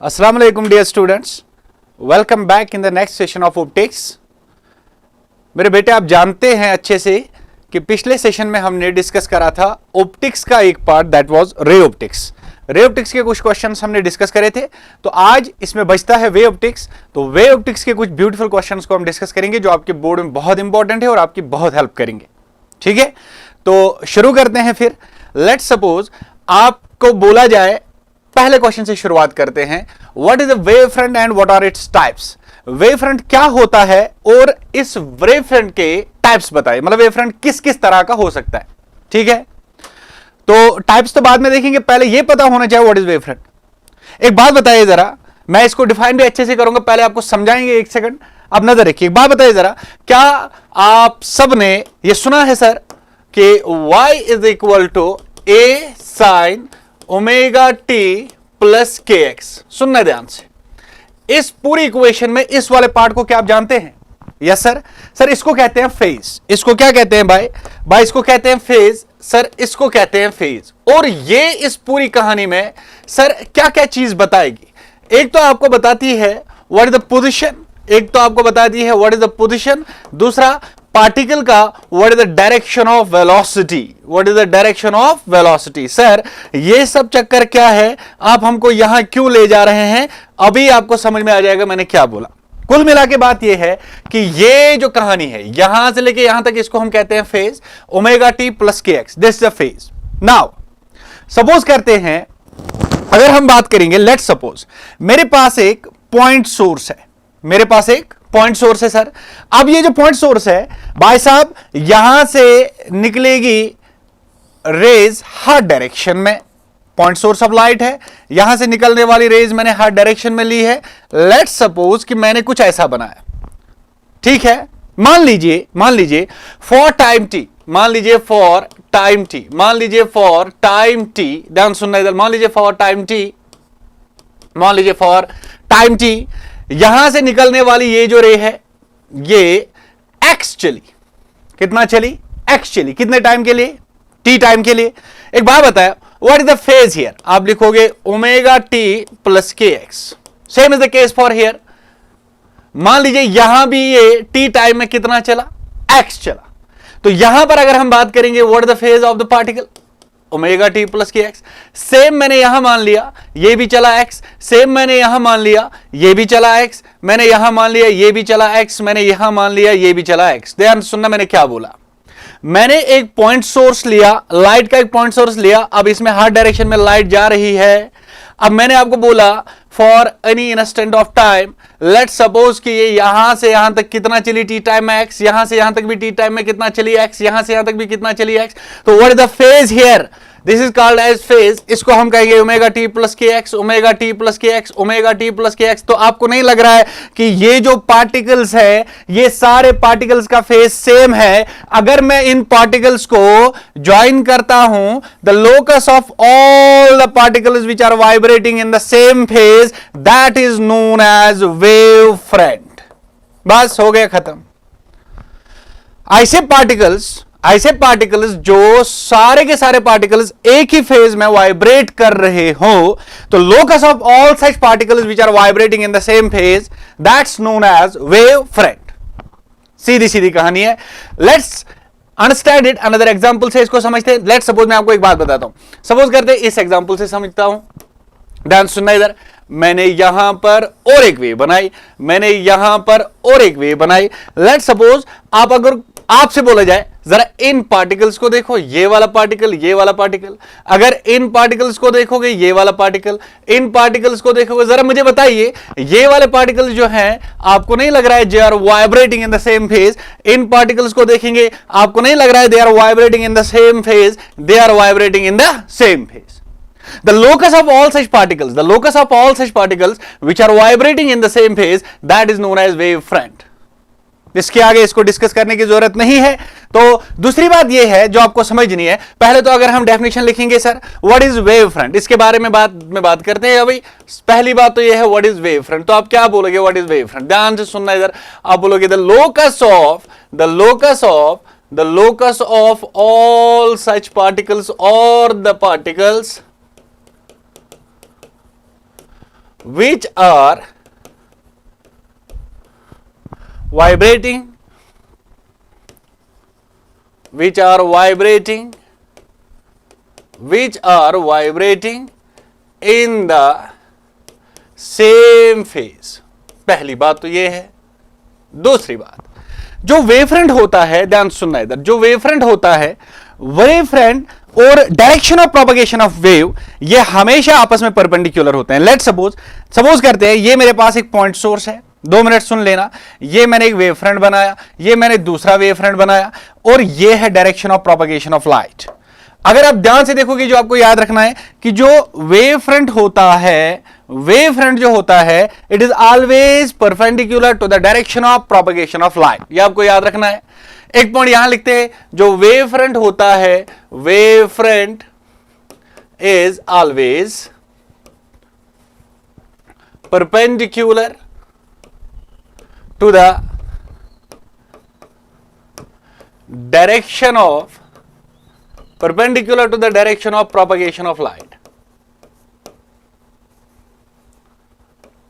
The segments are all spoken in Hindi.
Assalamu alaikum dear students, welcome back in the next session of optics। मेरे बेटे आप जानते हैं अच्छे से कि पिछले सेशन में हमने डिस्कस करा था ऑप्टिक्स का एक part that was ray optics. Ray optics के कुछ क्वेश्चंस हमने डिस्कस करे थे, तो आज इसमें बचता है वे ऑप्टिक्स। तो वे ऑप्टिक्स के कुछ ब्यूटीफुल क्वेश्चंस को हम डिस्कस करेंगे जो आपके बोर्ड में बहुत इंपॉर्टेंट है और आपकी बहुत हेल्प करेंगे। ठीक है, तो शुरू करते हैं फिर। लेट्स सपोज आपको बोला जाए, पहले क्वेश्चन से शुरुआत करते हैं, what is the wave front and what are its types. Wave front क्या होता है और इस वेव फ्रंट के टाइप्स बताइए, मतलब वेव फ्रंट किस किस तरह का हो सकता है। ठीक है, तो टाइप्स तो बाद में देखेंगे, पहले यह पता होना चाहिए व्हाट इज वेव फ्रंट। एक बात बताइए जरा, मैं इसको डिफाइन भी अच्छे से करूंगा, पहले आपको समझाएंगे, एक सेकंड अब नजर रखिए। एक बात बताइए जरा, क्या आप सब ने यह सुना है सर कि y is equal to a sine omega t plus k x. सुनना ध्यान से, इस पूरी इक्वेशन में इस वाले पार्ट को क्या आप जानते हैं? Yes sir. सर इसको कहते हैं फेज। इसको क्या कहते हैं भाई? इसको कहते हैं फेज। सर इसको कहते हैं फेज। और ये इस पूरी कहानी में सर क्या क्या चीज बताएगी? एक तो आपको बताती है व्हाट इज द पोजीशन, एक तो आपको बताती है व्हाट इज द पोजीशन, दूसरा पार्टिकल का what is the direction of velocity, what is the direction of velocity. Sir ये सब चक्कर क्या है, आप हमको यहां क्यों ले जा रहे हैं, अभी आपको समझ में आ जाएगा मैंने क्या बोला। कुल मिला के बात यह है कि ये जो कहानी है यहां से लेके यहां तक, इसको हम कहते हैं phase, omega t plus k x, this is the phase. Now suppose करते हैं, अगर हम बात करेंगे, लेट सपोज मेरे पास एक पॉइंट सोर्स है, मेरे पास एक पॉइंट सोर्स है सर। अब ये जो पॉइंट सोर्स है भाई साहब, यहां से निकलेगी रेज हर डायरेक्शन में। पॉइंट सोर्स ऑफ लाइट है, यहां से निकलने वाली रेज मैंने हर डायरेक्शन में ली है। लेट्स सपोज कि मैंने कुछ ऐसा बनाया, ठीक है। मान लीजिए फॉर टाइम टी, मान लीजिए फॉर टाइम टी, मान लीजिए फॉर टाइम टी, ध्यान सुनना इधर, मान लीजिए फॉर टाइम टी, मान लीजिए फॉर टाइम टी, यहां से निकलने वाली ये जो रे है ये एक्स चली। कितना चली? एक्स चली। कितने टाइम के लिए? टी टाइम के लिए। एक बात बताया, what is the phase here? आप लिखोगे omega t plus k x. Same is the case for here. मान लीजिए यहां भी ये टी टाइम में कितना चला? एक्स चला। तो यहां पर अगर हम बात करेंगे what is the phase of the particle, omega t plus k x. Same मैंने यहां मान लिया ये भी चला एक्स, सेम मैंने यहां मान लिया ये भी चला एक्स, मैंने यहां मान लिया ये भी चला एक्स, मैंने यहां मान लिया ये भी चला एक्स। ध्यान सुनना मैंने क्या बोला। मैंने एक पॉइंट सोर्स लिया, लाइट का एक पॉइंट सोर्स लिया, अब इसमें हर डायरेक्शन में लाइट जा रही है। अब मैंने आपको बोला for any instant of time, let suppose कि ये यहां से यहां तक कितना चली टी टाइम में एक्स, यहां से यहां तक भी टी टाइम में कितना चली एक्स, यहां से यहां तक भी कितना चली एक्स। तो what is the phase here? This is called as phase. इसको हम कहेंगे omega t plus k x, omega t plus k x, omega t plus k x. तो आपको नहीं लग रहा है कि ये जो पार्टिकल्स है ये सारे पार्टिकल्स का फेज सेम है? अगर मैं इन पार्टिकल्स को ज्वाइन करता हूं, the locus of all the particles which are vibrating in the same phase, that is known as wave front. बस हो गया खत्म। ऐसे पार्टिकल्स जो सारे के सारे पार्टिकल्स एक ही फेज में वाइब्रेट कर रहे हो, तो locus of all such particles which are vibrating in the same phase, that's known as wave front. सीधी सीधी कहानी है। Let's understand it another example से इसको समझते हैं। लेट्स सपोज मैं आपको एक बात बताता हूं, सपोज करते हैं इस एग्जांपल से समझता हूं। ध्यान सुनना इधर, मैंने यहां पर और एक वेव बनाई, मैंने यहां पर और एक वेव बनाई। लेट्स सपोज आप, अगर आपसे बोला जाए जरा इन पार्टिकल्स को देखो, ये वाला पार्टिकल, ये वाला पार्टिकल, अगर इन पार्टिकल्स को देखोगे, ये वाला पार्टिकल, इन पार्टिकल्स को देखोगे, जरा मुझे बताइए ये वाले पार्टिकल्स जो हैं, आपको नहीं लग रहा है they are vibrating in the same phase? इन पार्टिकल्स को देखेंगे, आपको नहीं लग रहा है they are vibrating in the same phase? They are vibrating in the same phase. The locus of all such particles which are vibrating in the same phase, that is known as wave front. इसके आगे इसको डिस्कस करने की जरूरत नहीं है। तो दूसरी बात यह है जो आपको समझनी है, पहले तो अगर हम डेफिनेशन लिखेंगे sir what is wave front, इसके बारे में बात करते हैं। अभी पहली बात तो यह है व्हाट इज वेव फ्रंट। तो आप क्या बोलोगे व्हाट इज वेव फ्रंट? ध्यान से सुनना इधर, आप बोलोगे the locus of all such particles और the particles which are vibrating, which are vibrating in the same phase। पहली बात तो ये है। दूसरी बात, जो वेवफ्रंट होता है, ध्यान सुनना इधर, जो वेवफ्रंट होता है, वेवफ्रंट और direction of propagation of wave ये हमेशा आपस में परपेंडिकुलर होते हैं। लेट सपोज करते हैं ये मेरे पास एक पॉइंट सोर्स है, 2 मिनट सुन लेना, ये मैंने एक वेवफ्रंट बनाया, ये मैंने दूसरा वेवफ्रंट बनाया, और ये है direction of propagation of light. अगर आप ध्यान से देखोगे, जो आपको याद रखना है कि जो वेवफ्रंट होता है, वेवफ्रंट जो होता है, it is always perpendicular to the direction of propagation of light. ये आपको याद रखना है। एक पॉइंट यहां लिखते हैं, जो वेवफ्रंट होता है, wavefront is always perpendicular to the direction of perpendicular to the direction of propagation of light,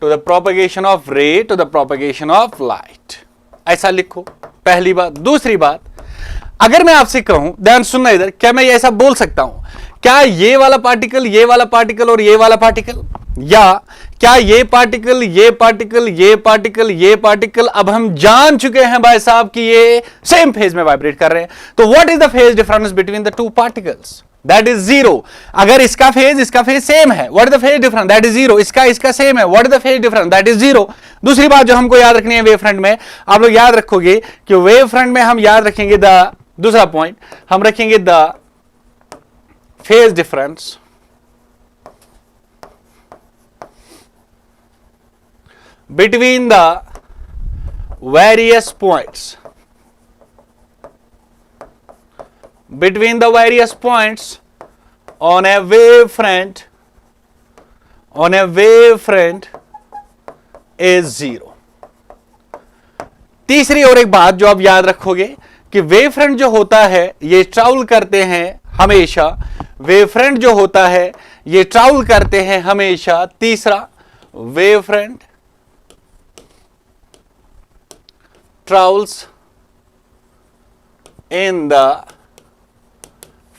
to the propagation of ray, to the propagation of light। ऐसा लिखो, पहली बात। दूसरी बात, अगर मैं आपसे कहूं, ध्यान सुनना इधर, क्या मैं ऐसा बोल सकता हूं, क्या ये वाला पार्टिकल, ये वाला पार्टिकल और ये वाला पार्टिकल, या क्या ये पार्टिकल, ये पार्टिकल, ये पार्टिकल, ये पार्टिकल, अब हम जान चुके हैं भाई साहब कि ये सेम फेज में वाइब्रेट कर रहे हैं, तो what is the phase difference between the two particles? That is zero. अगर इसका फेज सेम है, what is the phase difference? That is zero. इसका सेम है, what is the phase difference? That is zero. दूसरी बात जो हमको याद रखनी है वेवफ्रंट में, आप लोग याद रखोगे कि वेवफ्रंट में हम याद रखेंगे दूसरा पॉइंट, हम रखेंगे the phase difference between the various points, on a wavefront is zero। तीसरी और एक बात जो आप याद रखोगे कि वेवफ्रंट जो होता है ये ट्रैवल करते हैं हमेशा, वेवफ्रंट जो होता है ये ट्रैवल करते हैं हमेशा। तीसरा, wavefront travels in the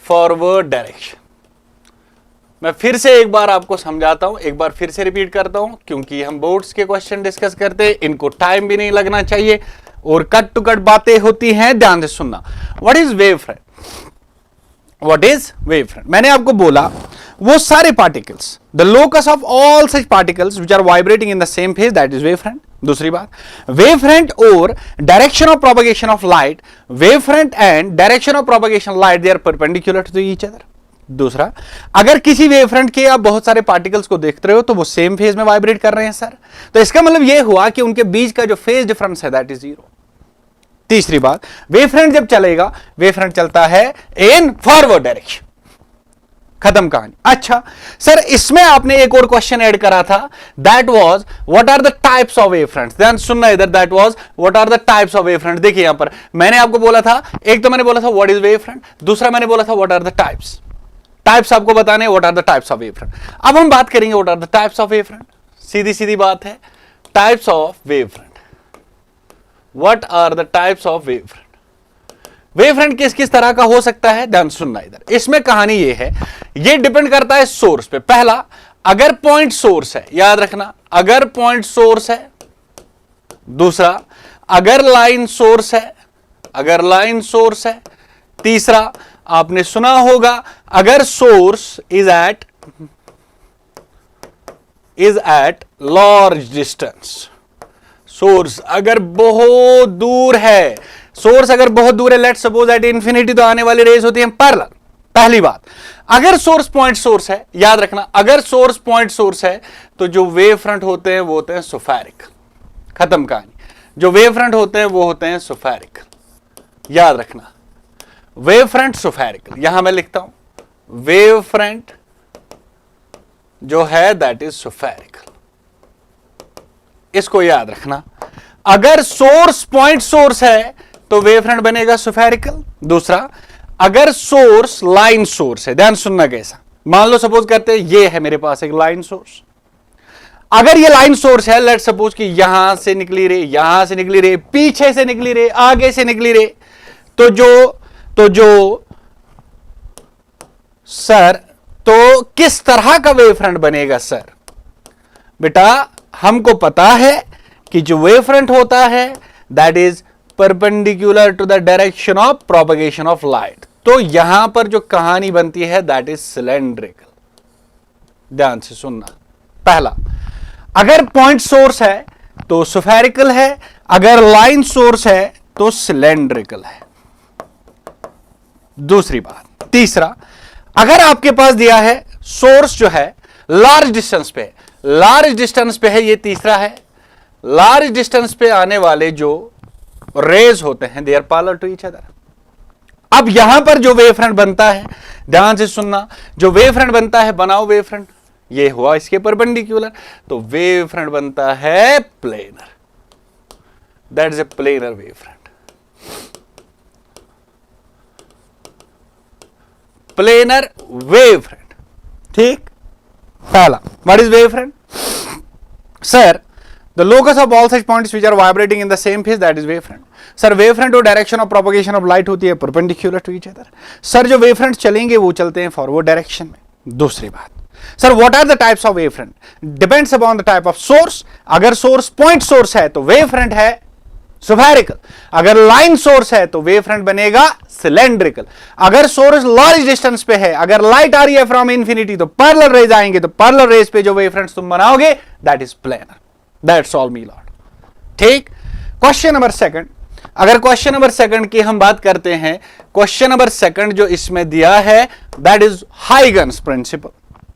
forward direction। मैं फिर से एक बार आपको समझाता हूं, एक बार फिर से रिपीट करता हूं, क्योंकि हम बोर्ड्स के क्वेश्चन डिस्कस करते हैं, इनको टाइम भी नहीं लगना चाहिए और कट टू कट बातें होती हैं, ध्यान से सुनना। What is wavefront? What is wavefront? मैंने आपको बोला वो सारे particles, the locus of all such particles which are vibrating in the same phase, that is wavefront. दूसरी बात, वेवफ्रंट और direction of propagation of light, wavefront and direction of propagation light they are perpendicular to each other. दूसरा, अगर किसी वेवफ्रंट के आप बहुत सारे पार्टिकल्स को देखते रहे हो तो वो सेम फेज में वाइब्रेट कर रहे हैं सर, तो इसका मतलब यह हुआ कि उनके बीच का जो फेज डिफरेंस है दैट इज जीरो। तीसरी बात, वेवफ्रंट जब चलेगा, वेवफ्रंट चलता है इन फॉरवर्ड डायरेक्शन। खत्म कहानी। अच्छा सर, इसमें आपने एक और क्वेश्चन ऐड करा था, that was what are the types of wavefronts. ध्यान सुनना इधर, that was what are the types of wavefront. देखिए यहां पर मैंने आपको बोला था, एक तो मैंने बोला था व्हाट इज वेवफ्रंट, दूसरा मैंने बोला था व्हाट आर द टाइप्स आपको बताने, what are the types of wavefront. अब हम बात करेंगे what are the types of wavefront. सीधी सीधी बात है, types of wavefront. What are the types of wavefront? Wavefront किस किस तरह का हो सकता है, ध्यान सुनना इधर। इसमें कहानी ये है, ये डिपेंड करता है सोर्स पे। पहला, अगर पॉइंट सोर्स है, याद रखना, अगर पॉइंट सोर्स है। दूसरा, अगर लाइन सोर्स है, अगर लाइन सोर्स है। तीसरा, आपने सुना होगा अगर source is at large distance. Source अगर बहुत दूर है, सोर्स अगर बहुत दूर है, लेट्स सपोज एट इन्फिनिटी, तो आने वाली रेज होती है पैरेलल। पहली बात, अगर सोर्स पॉइंट सोर्स है, याद रखना, अगर सोर्स पॉइंट सोर्स है तो जो वेव फ्रंट होते हैं वो होते हैं स्फेरिकल। खत्म कहानी। जो वेव फ्रंट होते हैं वो होते हैं स्फेरिकल। याद रखना, वेव फ्रंट स्फेरिकल। यहां मैं लिखता हूं वेव फ्रंट जो है दैट इज स्फेरिकल। इसको याद रखना, अगर सोर्स पॉइंट सोर्स है तो वेवफ्रंट बनेगा स्फेरिकल। दूसरा, अगर सोर्स लाइन सोर्स है, ध्यान सुनना कैसा, मान लो सपोज करते हैं ये है मेरे पास एक लाइन सोर्स, अगर ये लाइन सोर्स है, लेट सपोज कि यहां से निकली रे, यहां से निकली रे, पीछे से निकली रे, आगे से निकली रे, तो जो सर, तो किस तरह का वेव फ्रंट बनेगा सर? बेटा हमको पता है कि जो वेव फ्रंट होता है that is perpendicular to the direction of propagation of light. तो यहां पर जो कहानी बनती है दैट इज सिलेंड्रिकल। ध्यान से सुनना, पहला, अगर पॉइंट सोर्स है तो स्फेरिकल है, अगर लाइन सोर्स है तो सिलेंड्रिकल है। दूसरी बात, तीसरा, अगर आपके पास दिया है सोर्स जो है लार्ज डिस्टेंस पे, लार्ज डिस्टेंस पे है, ये तीसरा है, लार्ज डिस्टेंस पे आने वाले जो रेज होते हैं they are parallel to each other. अब यहां पर जो वेव फ्रंट बनता है, ध्यान से सुनना, जो वेव फ्रंट बनता है, बनाओ वेव फ्रंट, ये हुआ इसके परपेंडिकुलर, तो वेव फ्रंट बनता है planar, that is a planar wave front. Planar wave front, ठीक। पहला, what is wave front? Sir, the locus of all such points which are vibrating in the same phase, that is wave front. Sir wave front और direction of propagation of light होती है perpendicular to each other. Sir जो वेव फ्रंट चलेंगे वो चलते हैं फॉरवर्ड डायरेक्शन में। दूसरी बात, sir what are the types of wave front? Depends upon the type of source. अगर सोर्स पॉइंट सोर्स है तो वेव फ्रंट है स्फेरिकल, अगर लाइन सोर्स है तो वेव फ्रंट बनेगा सिलेंड्रिकल, अगर सोर्स लार्ज डिस्टेंस पे है, अगर लाइट आ रही है फ्रॉम इंफिनिटी तो पैरेलल रेज आएंगे, तो पैरेलल रेज पे जो वेव फ्रंट तुम बनाओगे that is planar. That's all me Lord, ठीक। क्वेश्चन नंबर सेकंड, अगर क्वेश्चन नंबर सेकंड की हम बात करते हैं, क्वेश्चन नंबर सेकंड जो इसमें दिया है दैट इज हाइगन्स प्रिंसिपल।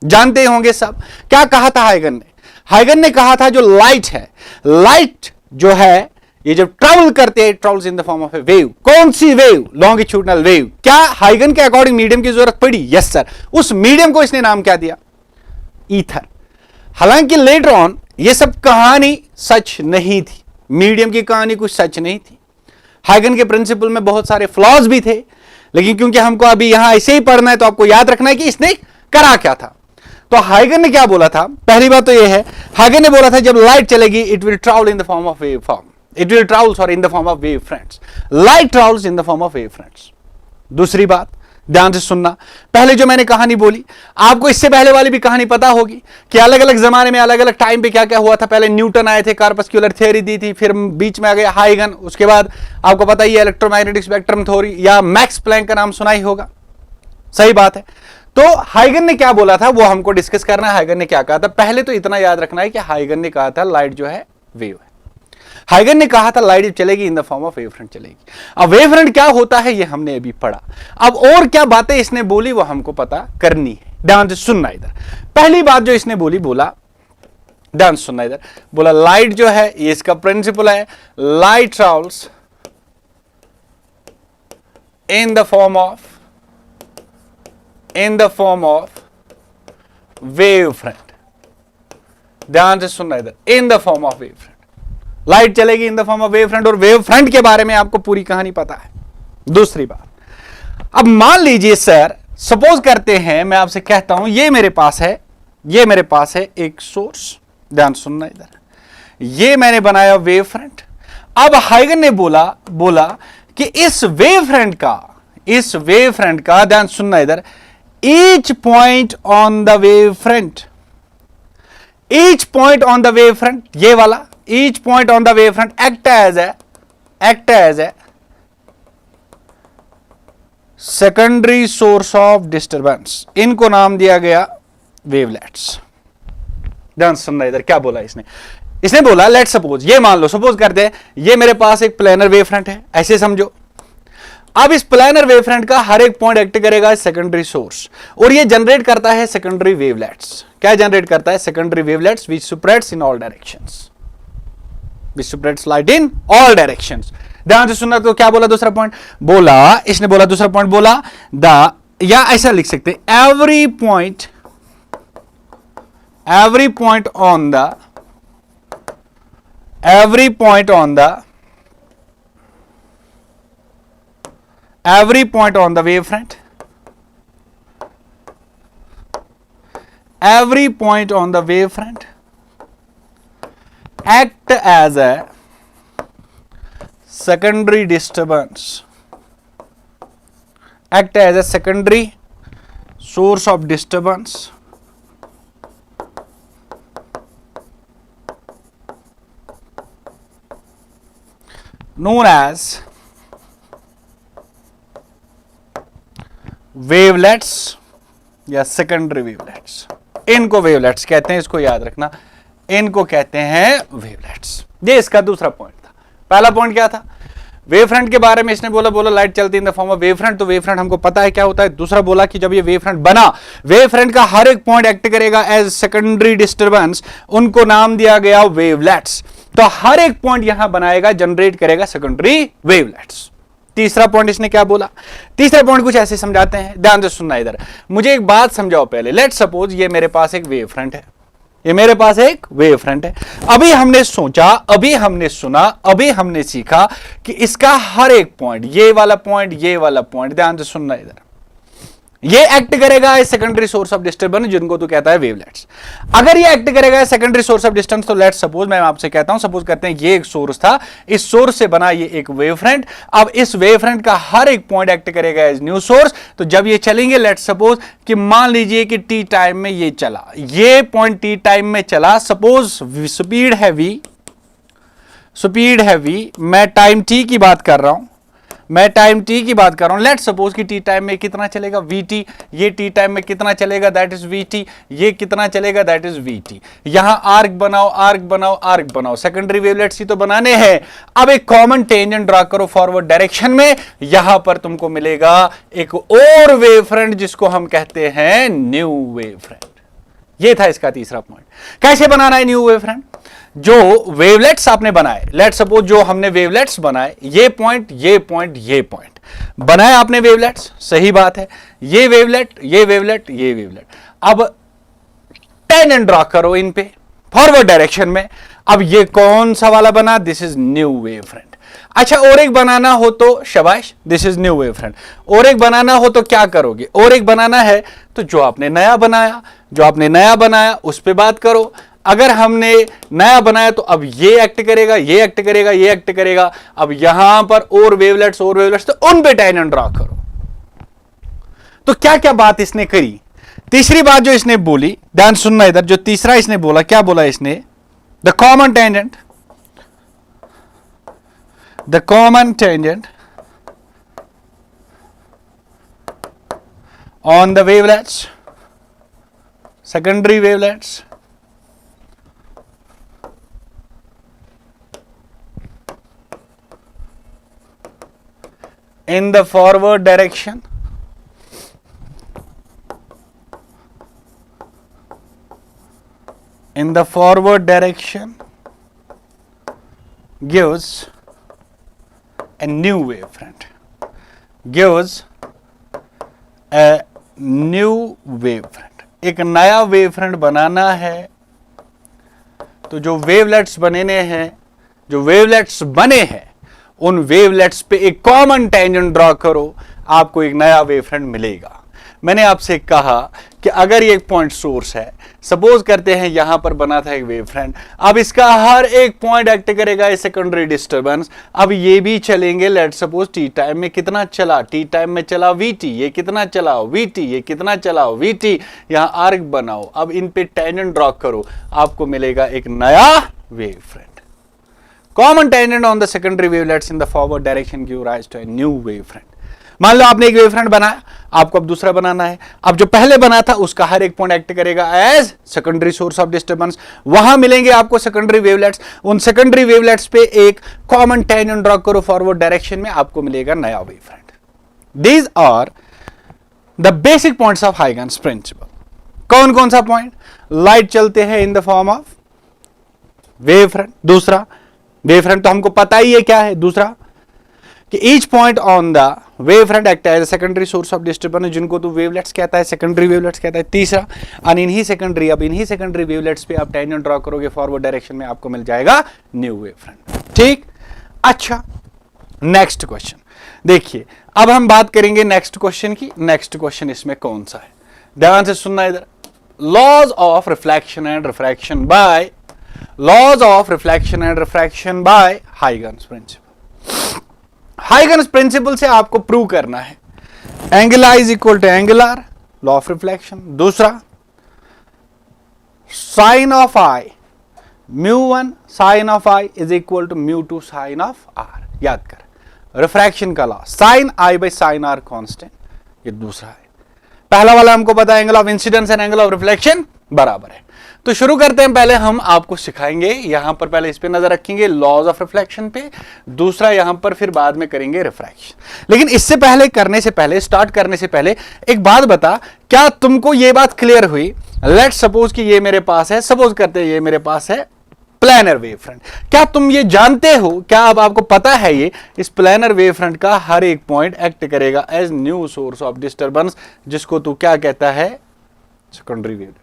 जानते होंगे सब, क्या कहा था हाइगन ने? हाइगन ने कहा था जो लाइट है, लाइट जो है ये जब ट्रैवल करते हैं, travels in the form of A wave. कौन सी वेव? Longitudinal wave. क्या हाइगन के अकॉर्डिंग मीडियम की जरूरत पड़ी? Yes sir. उस मीडियम को इसने नाम क्या दिया? ईथर। हालांकि लेटर ऑन ये सब कहानी सच नहीं थी, मीडियम की कहानी कुछ सच नहीं थी। हाइगन के प्रिंसिपल में बहुत सारे फ्लॉज भी थे, लेकिन क्योंकि हमको अभी यहां ऐसे ही पढ़ना है तो आपको याद रखना है कि इसने करा क्या था। तो हाइगन ने क्या बोला था? पहली बात तो यह है, हाइगन ने बोला था जब लाइट चलेगी it will travel in the form of wave form, it will travel sorry in the form of wave fronts. Light travels in the form of wave fronts. दूसरी बात, ध्यान से सुनना, पहले जो मैंने कहानी बोली, आपको इससे पहले वाली भी कहानी पता होगी कि अलग अलग जमाने में अलग अलग टाइम पे क्या क्या हुआ था। पहले न्यूटन आए थे, कार्पस्क्यूलर थ्योरी दी थी, फिर बीच में आ गया हाइगन, उसके बाद आपको पता ही है इलेक्ट्रोमैग्नेटिक स्पेक्ट्रम थ्योरी या मैक्स प्लैंक का नाम सुना ही होगा। सही बात है। तो हाइगन ने क्या बोला था वो हमको डिस्कस करना है। हाइगन ने क्या कहा था? पहले तो इतना याद रखना है कि हाइगन ने कहा था लाइट जो है वेव है। हाइगन ने कहा था लाइट चलेगी in the form of wave front चलेगी। अब वेव फ्रंट क्या होता है ये हमने अभी पढ़ा। अब और क्या बातें इसने बोली वो हमको पता करनी है। ध्यान से सुनना इधर। पहली बात जो इसने बोली, बोला, ध्यान से सुनना इधर, बोला लाइट जो है ये इसका प्रिंसिपल है, light travels in the form of wave front. ध्यान से सुनना इधर, in the form of wave front. Light चलेगी in the form of wave front, और वेव फ्रंट के बारे में आपको पूरी कहानी पता है। दूसरी बात, अब मान लीजिए सर, सपोज करते हैं मैं आपसे कहता हूं ये मेरे पास है एक सोर्स। ध्यान सुनना इधर, ये मैंने बनाया वेव फ्रंट। अब हाइगन ने बोला कि इस वेव फ्रंट का ध्यान सुनना इधर, each point on the wave front, ये वाला each point on the wavefront act as a secondary source of disturbance। इनको नाम दिया गया wavelets। ध्यान सुनना इधर, क्या बोला इसने बोला लेट सपोज, ये मान लो, सपोज करते हैं ये मेरे पास एक प्लेनर वेवफ्रंट है, ऐसे समझो। अब इस प्लेनर वेवफ्रंट का हर एक पॉइंट एक्ट करेगा सेकेंडरी सोर्स, और ये जनरेट करता है सेकेंडरी वेवलेट्स। क्या जनरेट करता है? Secondary wavelets which spreads in all directions, which spreads light in all directions। ध्यान से सुनना। तो क्या बोला दूसरा पॉइंट? इसने बोला दूसरा पॉइंट बोला या ऐसा लिख सकते हैं, every point on the wavefront, every point on the wavefront act as a secondary disturbance, act as a secondary source of disturbance known as wavelets या सेकेंडरी वेवलेट्स। इनको वेवलेट्स कहते हैं, इसको याद रखना, इनको कहते हैं वेवलेट्स। ये इसका दूसरा पॉइंट था। पहला पॉइंट क्या था? वेव फ्रंट के बारे में इसने बोला लाइट चलती इन the form of wave front, तो वेव फ्रंट हमको पता है क्या होता है। दूसरा बोला कि जब ये वेव फ्रंट बना, वेव फ्रंट का हर एक पॉइंट एक्ट करेगा एज सेकेंडरी डिस्टर्बेंस, उनको नाम दिया गया वेवलेट्स। तो हर एक पॉइंट यहां बनाएगा, जनरेट करेगा सेकेंडरी वेवलेट्स। तीसरा पॉइंट इसने क्या बोला? तीसरा पॉइंट कुछ ऐसे समझाते हैं, ध्यान से सुनना। इधर मुझे एक बात समझाओ पहले। लेट्स सपोज ये मेरे पास एक वेव फ्रंट है, ये मेरे पास एक वेव फ्रंट है। अभी हमने सोचा, अभी हमने सुना, अभी हमने सीखा कि इसका हर एक पॉइंट, ये वाला पॉइंट, ये वाला पॉइंट, ध्यान से सुनना इधर, ये एक्ट करेगा as secondary source of disturbance, जिनको तू कहता है वेवलेट्स। अगर ये एक्ट करेगा as secondary source of distance, तो लेट्स सपोज मैं आपसे कहता हूं, सपोज करते हैं ये एक सोर्स था, इस सोर्स से बना ये एक वेव फ्रंट। अब इस वेव फ्रंट का हर एक पॉइंट एक्ट करेगा एज न्यू सोर्स। तो जब ये चलेंगे, लेट्स सपोज कि मान लीजिए कि टी टाइम में ये चला, ये पॉइंट टी टाइम में चला, सपोज स्पीड है v, स्पीड है v, मैं टाइम t की बात कर रहा हूं, मैं टाइम t की बात कर रहा हूं। लेट्स सपोज कि टी टाइम में कितना चलेगा vt, ये टी टाइम में कितना चलेगा दैट इज vt, ये कितना चलेगा दैट इज vt। यहां आर्क बनाओ, आर्क बनाओ, आर्क बनाओ, सेकेंडरी वेवलेट्स ही तो बनाने हैं। अब एक कॉमन टेंजेंट ड्रा करो फॉरवर्ड डायरेक्शन में, यहां पर तुमको मिलेगा एक और वेव फ्रंट जिसको हम कहते हैं न्यू वेव फ्रंट। ये था इसका तीसरा पॉइंट। कैसे बनाना है न्यू वेव फ्रंट? जो वेवलेट्स आपने बनाए, लेट्स सपोज जो हमने वेवलेट्स बनाए, ये पॉइंट, ये पॉइंट, ये पॉइंट बनाए आपने वेवलेट्स, सही बात है। ये वेवलेट, ये वेवलेट, ये वेवलेट। अब टेंजेंट ड्रा करो इन पे फॉरवर्ड डायरेक्शन में। अब ये कौन सा वाला बना? This is new wave front. अच्छा, और एक बनाना हो तो शाबाश, this is new wave front. और एक बनाना हो तो क्या करोगे? और एक बनाना है तो जो आपने नया बनाया, जो आपने नया बनाया उस पे बात करो। अगर हमने नया बनाया तो अब ये एक्ट करेगा, ये एक्ट करेगा, ये एक्ट करेगा। अब यहां पर और वेवलेट्स, तो उन पे टेंजेंट ड्रा करो। तो क्या क्या बात इसने करी? तीसरी बात जो इसने बोली, ध्यान सुनना इधर, जो तीसरा इसने बोला, क्या बोला इसने? The common tangent, the common tangent on the wavelets, secondary wavelets, in the forward direction gives a new wave front, gives a new wave front। एक नया वेव फ्रंट बनाना है तो जो वेवलेट्स बने हैं, जो वेवलेट्स बने हैं, उन वेवलेट्स पे एक कॉमन टेंजेंट ड्रॉ करो, आपको एक नया वेव फ्रंट मिलेगा। मैंने आपसे कहा कि अगर ये एक पॉइंट सोर्स है, सपोज करते हैं यहां पर बना था एक वेव फ्रंट, अब इसका हर एक पॉइंट एक्ट करेगा ए सेकेंडरी डिस्टर्बेंस। अब ये भी चलेंगे, लेट सपोज टी टाइम में कितना चला, टी टाइम में चला vt, ये कितना चला vt, ये कितना चला vt। यहां आर्क बनाओ, अब इन पे टेंजेंट ड्रॉ करो, आपको मिलेगा एक नया wave front. Common tangent on the secondary wavelets in the forward direction give rise to a new wave front. मान लो आपने एक वेव फ्रंट बनाया, आपको अब दूसरा बनाना है। अब जो पहले बना था उसका हर एक पॉइंट एक्ट करेगा as secondary source of disturbance, वहां मिलेंगे आपको सेकेंडरी वेवलेट्स। उन सेकेंडरी वेवलेट्स पे एक कॉमन टेंजेंट ड्रॉ करो फॉरवर्ड डायरेक्शन में, आपको मिलेगा नया wave front. These are the basic points of Huygens principle. कौन कौन सा पॉइंट? लाइट चलते हैं in the form of wave front. दूसरा, वेव फ्रंट तो हमको पता ही है क्या है। दूसरा कि each point on the wave front act as secondary source of disturbance, जिनको तो वेवलेट्स कहता है, सेकेंडरी वेवलेट्स कहता है। तीसरा, और इन्हीं सेकेंडरी, अब इन्हीं सेकेंडरी वेवलेट्स पे आप टेंजेंट ड्रॉ करोगे फॉरवर्ड डायरेक्शन में, आपको मिल जाएगा न्यू वेव फ्रंट। ठीक, अच्छा, नेक्स्ट क्वेश्चन देखिए। अब हम बात करेंगे नेक्स्ट क्वेश्चन की। नेक्स्ट क्वेश्चन इसमें कौन सा है? ध्यान से सुनना इधर। Laws of reflection and refraction by laws of reflection and refraction by Huygens principle. Huygens principle से आपको प्रूव करना है angle i is equal to angle r, law of reflection. दूसरा sine of i, μ1 sine of I is equal to μ2 sine of r. याद कर रिफ्रैक्शन का law, sine I by sine are constant, ये दूसरा है। पहला वाला हमको पता है angle of incidence and angle of reflection बराबर है। तो शुरू करते हैं, पहले हम आपको सिखाएंगे, यहां पर पहले इस पे नजर रखेंगे लॉज ऑफ रिफ्लेक्शन पे, दूसरा यहां पर फिर बाद में करेंगे रिफ्रैक्शन। लेकिन इससे पहले, करने से पहले, स्टार्ट करने से पहले एक बात बता, क्या तुमको ये बात क्लियर हुई? लेट्स सपोज कि ये मेरे पास है, सपोज करते हैं ये मेरे पास है प्लानर वेव फ्रंट। क्या तुम ये जानते हो, क्या अब आपको पता है ये इस प्लानर वेव फ्रंट का हर एक पॉइंट एक्ट करेगा as new source of disturbance, जिसको तू क्या कहता है? Secondary wave.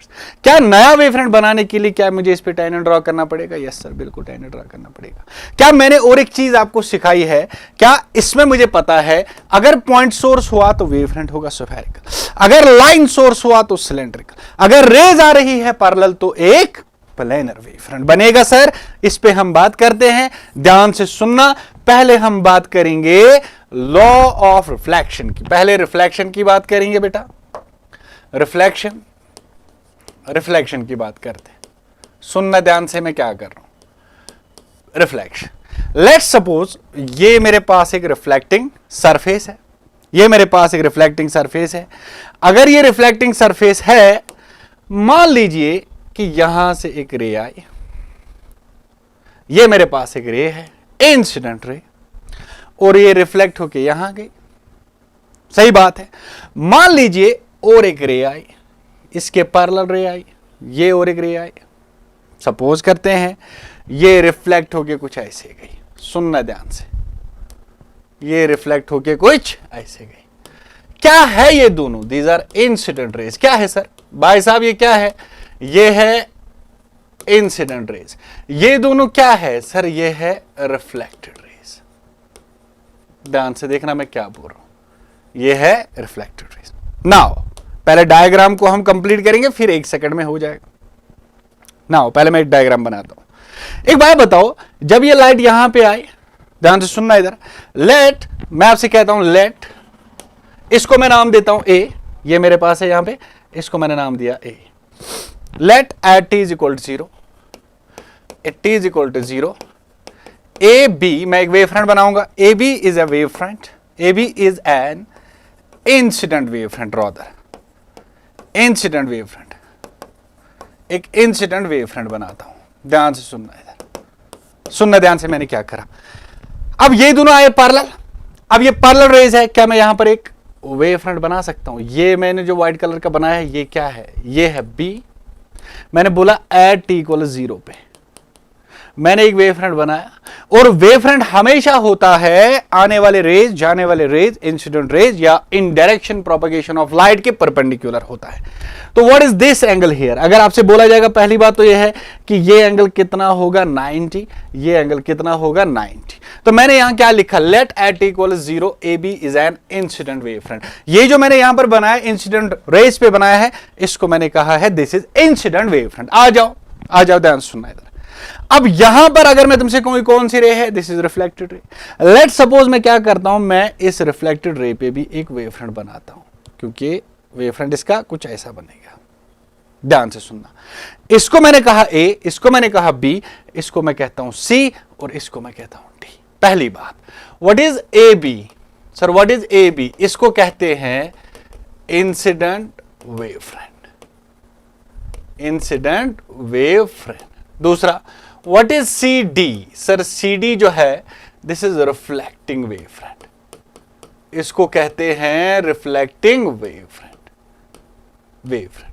क्या नया वेव फ्रंट बनाने के लिए क्या मुझे इस पे टैंजेंट ड्रॉ करना पड़ेगा? यस सर, बिल्कुल टैंजेंट ड्रॉ करना पड़ेगा। क्या मैंने और एक चीज आपको सिखाई है, क्या इसमें मुझे पता है अगर पॉइंट सोर्स हुआ तो वेव फ्रंट होगा स्फेरिकल, अगर लाइन सोर्स हुआ तो सिलेंड्रिकल, अगर रेज आ रही है पैरेलल तो एक प्लेनर वेव फ्रंट बनेगा। सर इस पे हम बात करते हैं, ध्यान से सुनना। पहले हम बात करेंगे लॉ ऑफ रिफ्लेक्शन की, पहले रिफ्लेक्शन की बात करेंगे बेटा, रिफ्लेक्शन की बात करते हैं। सुनना ध्यान से मैं क्या कर रहा हूं। रिफ्लेक्शन, लेट्स सपोज ये मेरे पास एक रिफ्लेक्टिंग सरफेस है, ये मेरे पास एक रिफ्लेक्टिंग सरफेस है। अगर ये रिफ्लेक्टिंग सरफेस है, मान लीजिए कि यहां से एक रे आई, ये मेरे पास एक रे है इंसिडेंट रे, और ये रिफ्लेक्ट होके यहां गई, सही बात है। मान लीजिए और एक रे आई, इसके पैरेलल रे आई, ये और एक रे आई, सपोज करते हैं ये रिफ्लेक्ट होके कुछ ऐसे गई। सुनना ध्यान से, ये रिफ्लेक्ट होके कुछ ऐसे गई। क्या है ये दोनों? These are incident rays. क्या है सर? भाई साहब ये क्या है? ये है इंसिडेंट रेज। ये दोनों क्या है सर? ये है रिफ्लेक्टेड रेज। ध्यान से देखना मैं क्या बोल रहा हूं, ये है रिफ्लेक्टेड रेज। नाउ पहले डायग्राम को हम कंप्लीट करेंगे, फिर 1 सेकंड में हो जाएगा। नाउ पहले मैं एक डायग्राम बनाता हूं। एक बात बताओ, जब ये लाइट यहां पे आई, ध्यान से सुनना इधर, लेट, मैं आपसे कहता हूं लेट, इसको मैं नाम देता हूं ए, ये मेरे पास है यहां पे, इसको मैंने नाम दिया A. Let at T is equal to 0, at T is equal to 0, A B, मैं एक वेव फ्रंट बनाऊंगा, A B is a wave front, A B is an incident wave front, rather incident wave front, एक इंसिडेंट वेव फ्रंट बनाता हूं। ध्यान से सुनना इधर, सुनना ध्यान से मैंने क्या करा। अब ये दोनों आए पैरेलल, अब ये पैरेलल रेज है, क्या मैं यहां पर एक वेव फ्रंट बना सकता हूं? ये मैंने जो व्हाइट कलर का बनाया है, ये क्या है? ये है बी। मैंने बोला एट टी इक्वल 0 पे मैंने एक वेव फ्रंट बनाया, और वेव फ्रंट हमेशा होता है आने वाले रेज, जाने वाले रेज, इंसिडेंट रेज या इन डायरेक्शन प्रोपगेशन ऑफ लाइट के परपेंडिकुलर होता है। तो what is this angle here? अगर आपसे बोला जाएगा, पहली बात तो यह है कि ये एंगल कितना होगा? 90, ये एंगल कितना होगा? 90। तो मैंने यहां क्या लिखा? Let at equal 0, A B is an incident wave front. ये जो मैंने यहां पर बनाया इंसिडेंट रेज पे बनाया है, इसको मैंने कहा है this is incident wave front. आ जाओ ध्यान सुनना इधर। अब यहां पर अगर मैं तुमसे कहूं कौन सी रे है, this is reflected ray. Let suppose मैं क्या करता हूं, मैं इस रिफ्लेक्टेड रे पे भी एक वेव फ्रंट बनाता हूं, क्योंकि वेव फ्रंट इसका कुछ ऐसा बनेगा। ध्यान से सुनना, इसको मैंने कहा ए, इसको मैंने कहा बी, इसको मैं कहता हूं सी, और इसको मैं कहता हूं डी। पहली बात, what is A B? Sir what is A B? इसको कहते हैं incident wave front, incident wave front. दूसरा, what is C D? Sir C D जो है, this is reflecting wave front, इसको कहते हैं reflecting wave front, wave front.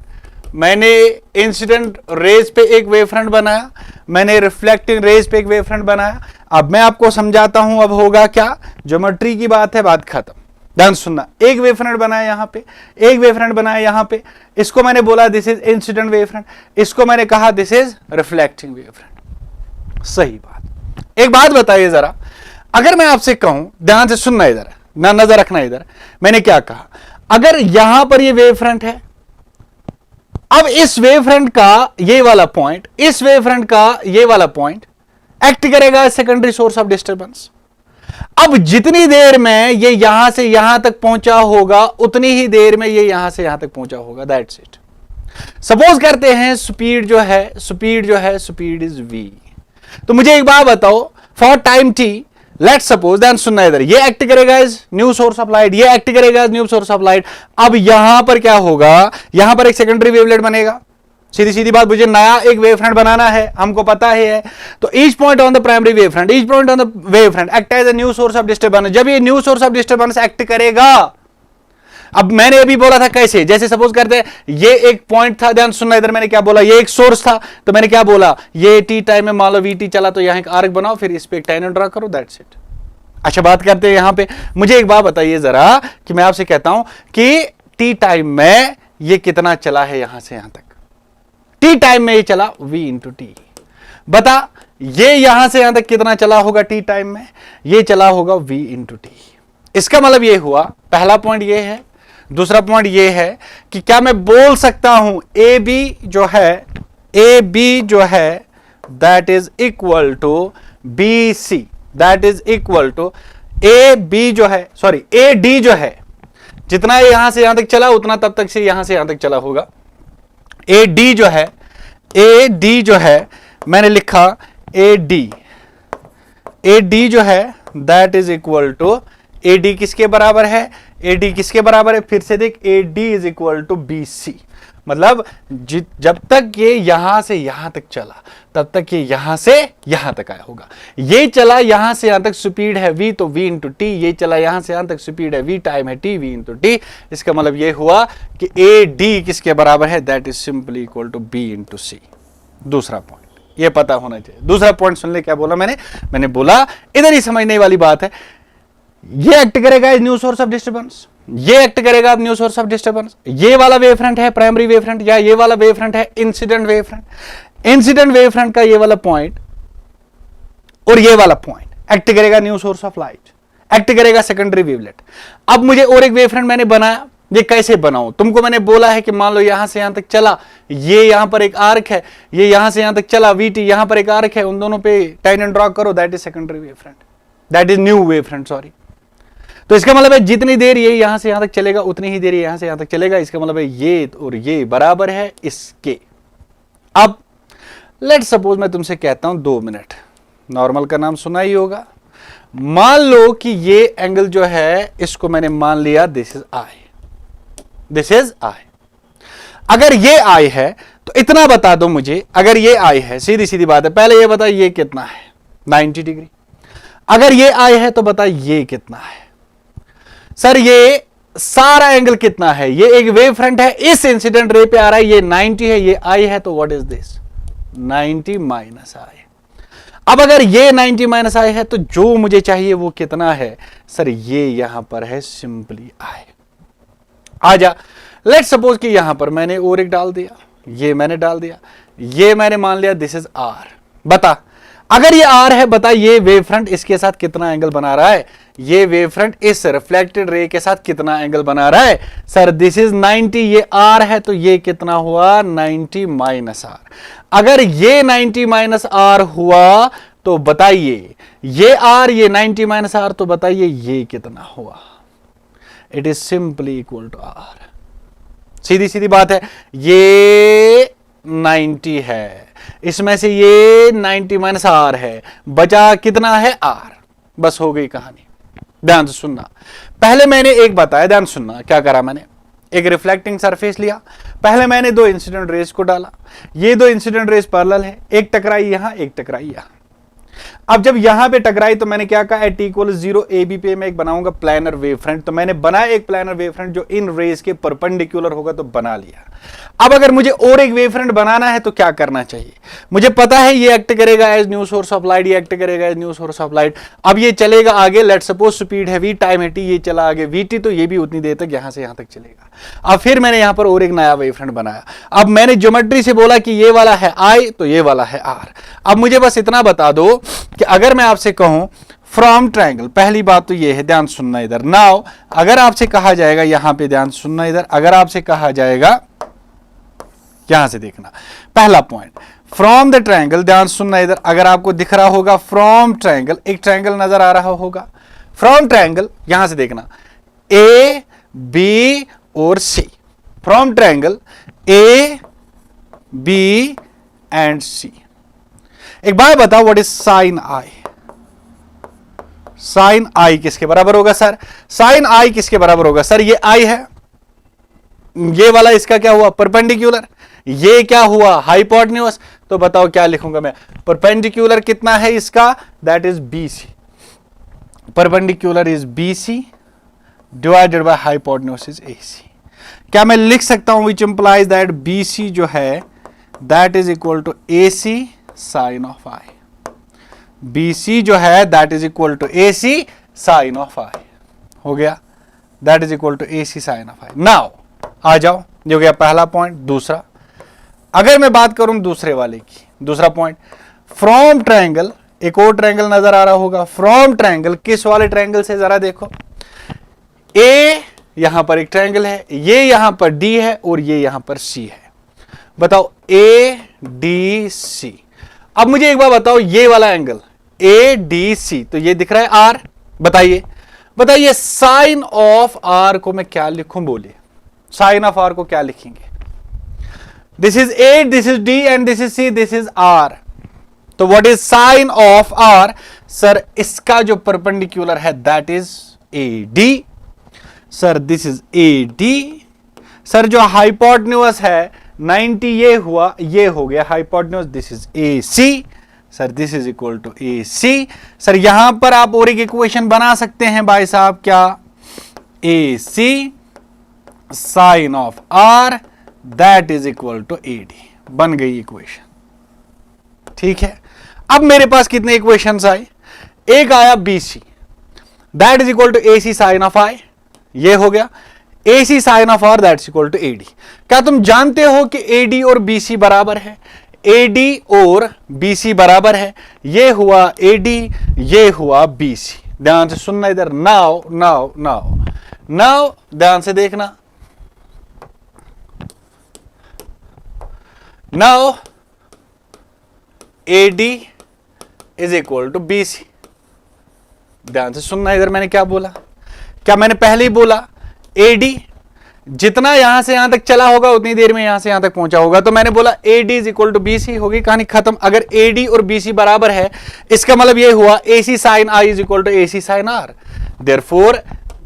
मैंने इंसिडेंट रेज पे एक वेव फ्रंट बनाया, मैंने रिफ्लेक्टिंग रेज पे एक वेव फ्रंट बनाया। अब मैं आपको समझाता हूं, अब होगा क्या? ज्योमेट्री की बात है, बात खत्म। ध्यान सुनना, एक वेव फ्रंट बनाया यहां पे, एक वेव फ्रंट बनाया यहां पे, इसको मैंने बोला this is incident wave front, इसको मैंने कहा this is reflecting wave front. सही बात। एक बात बताइए जरा, अगर मैं आपसे कहूं, ध्यान से सुनना इधर, ना नजर रखना इधर, मैंने क्या कहा? अगर यहां पर ये वेव फ्रंट है, अब इस वेव फ्रंट का ये वाला पॉइंट, इस वेव फ्रंट का ये वाला पॉइंट एक्ट करेगा सेकेंडरी सोर्स ऑफ डिस्टर्बेंस। अब जितनी देर में ये यहां से यहां तक पहुंचा होगा उतनी ही देर में ये यहां से यहां तक पहुंचा होगा, दैट्स इट। सपोज करते हैं स्पीड जो है स्पीड इज v। तो मुझे एक बात बताओ, for time t let's suppose, ध्यान सुनना इधर, ये एक्ट करेगा as new source of light, ये एक्ट करेगा as new source of light. अब यहां पर क्या होगा, यहां पर एक सेकेंडरी वेवलेट बनेगा। सीधी सीधी बात, मुझे नया एक वेव फ्रंट बनाना है, हमको पता है। तो each point on the primary wave front, each point on the wave front act as a new source of disturbance. जब ये new source of disturbance act करेगा, अब मैंने अभी बोला था कैसे, जैसे सपोज करते हैं ये एक पॉइंट था, ध्यान सुनना इधर, मैंने क्या बोला, ये एक सोर्स था, तो मैंने क्या बोला, ये टी टाइम में मान लो वीटी चला, तो यहां एक आर्क बनाओ, फिर इस पे एक टैंजेंट ड्रा करो, दैट्स इट। अच्छा, बात करते हैं यहां पे, मुझे एक बात बताइए जरा, कि मैं आपसे कहता हूं कि टी टाइम में ये कितना चला है यहां से यहां तक, टी टाइम में ये चला v इंटू टी। बता, ये यहां से यहां तक कितना चला होगा टी टाइम में, ये चला होगा v इंटू टी। इसका मतलब ये हुआ, पहला पॉइंट ये है। दूसरा पॉइंट ये है कि क्या मैं बोल सकता हूं ए बी जो है that is equal to B C, that is equal to A B जो है, सॉरी ए डी जो है, जितना यहां से यहां तक चला उतना तब तक से यहां से यहां तक चला होगा। ए डी जो है मैंने लिखा ए डी जो है that is equal to, A D किसके बराबर है, ए डी किसके बराबर है, फिर से देख, A D is equal to B C. मतलब जब तक ये यहां से यहां तक चला तब तक ये यहां से यहां तक आया होगा। ये चला यहां से यहां तक, स्पीड है v, तो v इंटू टी। ये चला यहां से यहां तक, स्पीड है v, टाइम है t, v इंटू टी। इसका मतलब ये हुआ कि ए डी किसके बराबर है, that is simply equal to b into C. दूसरा पॉइंट ये पता होना चाहिए। दूसरा पॉइंट सुन ले, क्या बोला मैंने बोला इधर ही समझने वाली बात है, ये एक्ट करेगा as new source of disturbance, ये एक्ट करेगा अब न्यू सोर्स ऑफ डिस्टर्बेंस। ये वाला वेव फ्रंट है प्राइमरी वेव फ्रंट, या ये वाला वेव फ्रंट है incident wave front. Incident wave front का ये वाला पॉइंट और ये वाला पॉइंट एक्ट करेगा new source of light, act करेगा सेकेंडरी वेवलेट। अब मुझे और एक वेव फ्रंट मैंने बनाया, ये कैसे बनाऊं, तुमको मैंने बोला है कि मान लो यहां से यहां तक चला, ये यहां पर एक आर्क है, ये यहां से यहां तक चला वीटी, यहां पर एक आर्क है, उन दोनों पे टैंजेंट ड्रॉ करो, that is secondary wave front, that is new wave front, sorry. तो इसका मतलब है जितनी देर ये यहां से यहां तक चलेगा उतनी ही देर यहां से यहां तक चलेगा। इसका मतलब है ये और ये बराबर है इसके। अब लेट्स सपोज मैं तुमसे कहता हूं 2 मिनट, नॉर्मल का नाम सुना ही होगा। मान लो कि ये एंगल जो है इसको मैंने मान लिया this is I, this is आई। अगर ये आई है तो इतना बता दो मुझे, अगर ये आई है, सीधी सीधी बात है, पहले ये बता ये कितना है, 90 डिग्री। अगर ये आई है तो बता ये कितना है। सर ये सारा एंगल कितना है, ये एक वेव फ्रंट है, इस इंसिडेंट रे पे आ रहा है, ये 90 है, ये आई है, तो व्हाट इज दिस, 90 माइनस आई। अब अगर ये 90 माइनस आई है तो जो मुझे चाहिए वो कितना है, सर ये यहां पर है सिंपली आई। आजा, लेट्स सपोज कि यहां पर मैंने और एक डाल दिया, ये मैंने डाल दिया, ये मैंने मान लिया दिस इज आर। बता, अगर ये आर है, बता ये वेव फ्रंट इसके साथ कितना एंगल बना रहा है, ये वेव फ्रंट इस रिफ्लेक्टेड रे के साथ कितना एंगल बना रहा है। सर दिस इज 90, ये आर है, तो ये कितना हुआ, 90 माइनस आर। अगर ये 90 माइनस आर हुआ तो बताइए, ये आर, ये 90 माइनस आर, तो बताइए ये कितना हुआ। It is simply equal to R. सीधी सीधी बात है, ये 90 है, इसमें से ये 90 माइनस आर है, बचा कितना है, आर। बस हो गई कहानी। ध्यान से सुनना, पहले मैंने एक बताया, ध्यान सुनना क्या करा मैंने, एक रिफ्लेक्टिंग सरफेस लिया, पहले मैंने 2 इंसिडेंट रेज को डाला, ये 2 इंसिडेंट रेज पैरेलल है, एक टकराई यहां, एक टकराई यहां। अब जब यहां पे टकराई तो मैंने क्या कहा, एट इक्वल 0 ए बी पे मैं एक बनाऊंगा प्लानर वेव फ्रंट। तो मैंने बनाया एक प्लानर वेव फ्रंट जो इन रेज के परपेंडिकुलर होगा, तो बना लिया। अब अगर मुझे और एक वेव फ्रंट बनाना है तो क्या करना चाहिए, मुझे पता है ये एक्ट करेगा as new source of light, ये एक्ट करेगा as new source of light. अब ये चलेगा आगे, लेट सपोज स्पीड है v, टाइम है t, ये चला आगे vt, तो ये भी उतनी देर तक यहां से यहां तक चलेगा। अब फिर मैंने यहां पर और एक नया वेव फ्रंट बनाया। अब मैंने ज्योमेट्री से बोला कि ये वाला है i, तो ये वाला है r। अब मुझे बस इतना बता दो कि अगर मैं आपसे कहूं फ्रॉम ट्रायंगल, पहली बात तो ये है, ध्यान सुनना इधर। नाउ अगर आपसे कहा जाएगा, यहां पे ध्यान सुनना इधर, अगर आपसे कहा जाएगा यहां से देखना पहला पॉइंट, फ्रॉम द ट्रायंगल, ध्यान सुनना इधर, अगर आपको दिख रहा होगा फ्रॉम ट्रायंगल, एक ट्रायंगल नजर आ रहा होगा, फ्रॉम ट्रायंगल, यहां से देखना ए बी और C, from triangle A B and C. एक बात बताओ, what is sine I? Sine I किसके बराबर होगा सर? साइन आई किसके बराबर होगा सर? ये आई है, ये वाला इसका क्या हुआ? परपेंडिकुलर, ये क्या हुआ? हाइपोटेन्यूज। तो बताओ क्या लिखूंगा मैं? परपेंडिकुलर कितना है इसका? That is BC, perpendicular is BC divided by hypotenuse is AC। क्या मैं लिख सकता हूं विच इंप्लाइज दैट BC जो है that is equal to AC sine of I? BC जो है that is equal to AC sine of I, हो गया, that is equal to AC sine of I. Now आ जाओ, ये हो गया पहला पॉइंट। दूसरा, अगर मैं बात करूं दूसरे वाले की, दूसरा पॉइंट, फ्रॉम ट्रायंगल, एक और ट्रायंगल नजर आ रहा होगा, फ्रॉम ट्रायंगल, किस वाले ट्रायंगल से जरा देखो, ए यहां पर एक ट्रायंगल है, ये यहां पर D है और ये यहां पर C है, बताओ ADC। अब मुझे एक बार बताओ, ये वाला एंगल ADC, तो ये दिख रहा है R, बताइए बताइए साइन ऑफ R को मैं क्या लिखूं? बोलिए, साइन ऑफ R को क्या लिखेंगे? This is A, this is D and this is C, this is R, तो what is sine of R? Sir इसका जो परपेंडिकुलर है that is AD, sir this is AD, sir जो हाइपोटेन्यूज है 90 ये हुआ, ये हो गया hypotenuse, this is AC, sir this is equal to AC। Sir यहां पर आप और एक इक्वेशन बना सकते हैं भाई साहब, क्या? AC sine of R that is equal to AD, बन गई इक्वेशन, ठीक है। अब मेरे पास कितने इक्वेशंस आए? एक आया BC that is equal to AC sine of I, ये हो गया, AC sine of R that is equal to AD। क्या तुम जानते हो कि AD और BC बराबर है? AD और BC बराबर है, ये हुआ AD, ये हुआ BC। ध्यान से सुनना इधर, नाउ नाउ नाउ नाउ ध्यान से देखना, now AD is equal to BC। ध्यान से सुनना इधर, मैंने क्या बोला? क्या मैंने पहले ही बोला? AD जितना यहां से यहां तक चला होगा उतनी देर में यहां से यहां तक पहुंचा होगा, तो मैंने बोला AD is equal to BC, होगी कहानी खत्म। अगर AD और BC बराबर है, इसका मतलब ये हुआ AC sine I is equal to AC sine R, therefore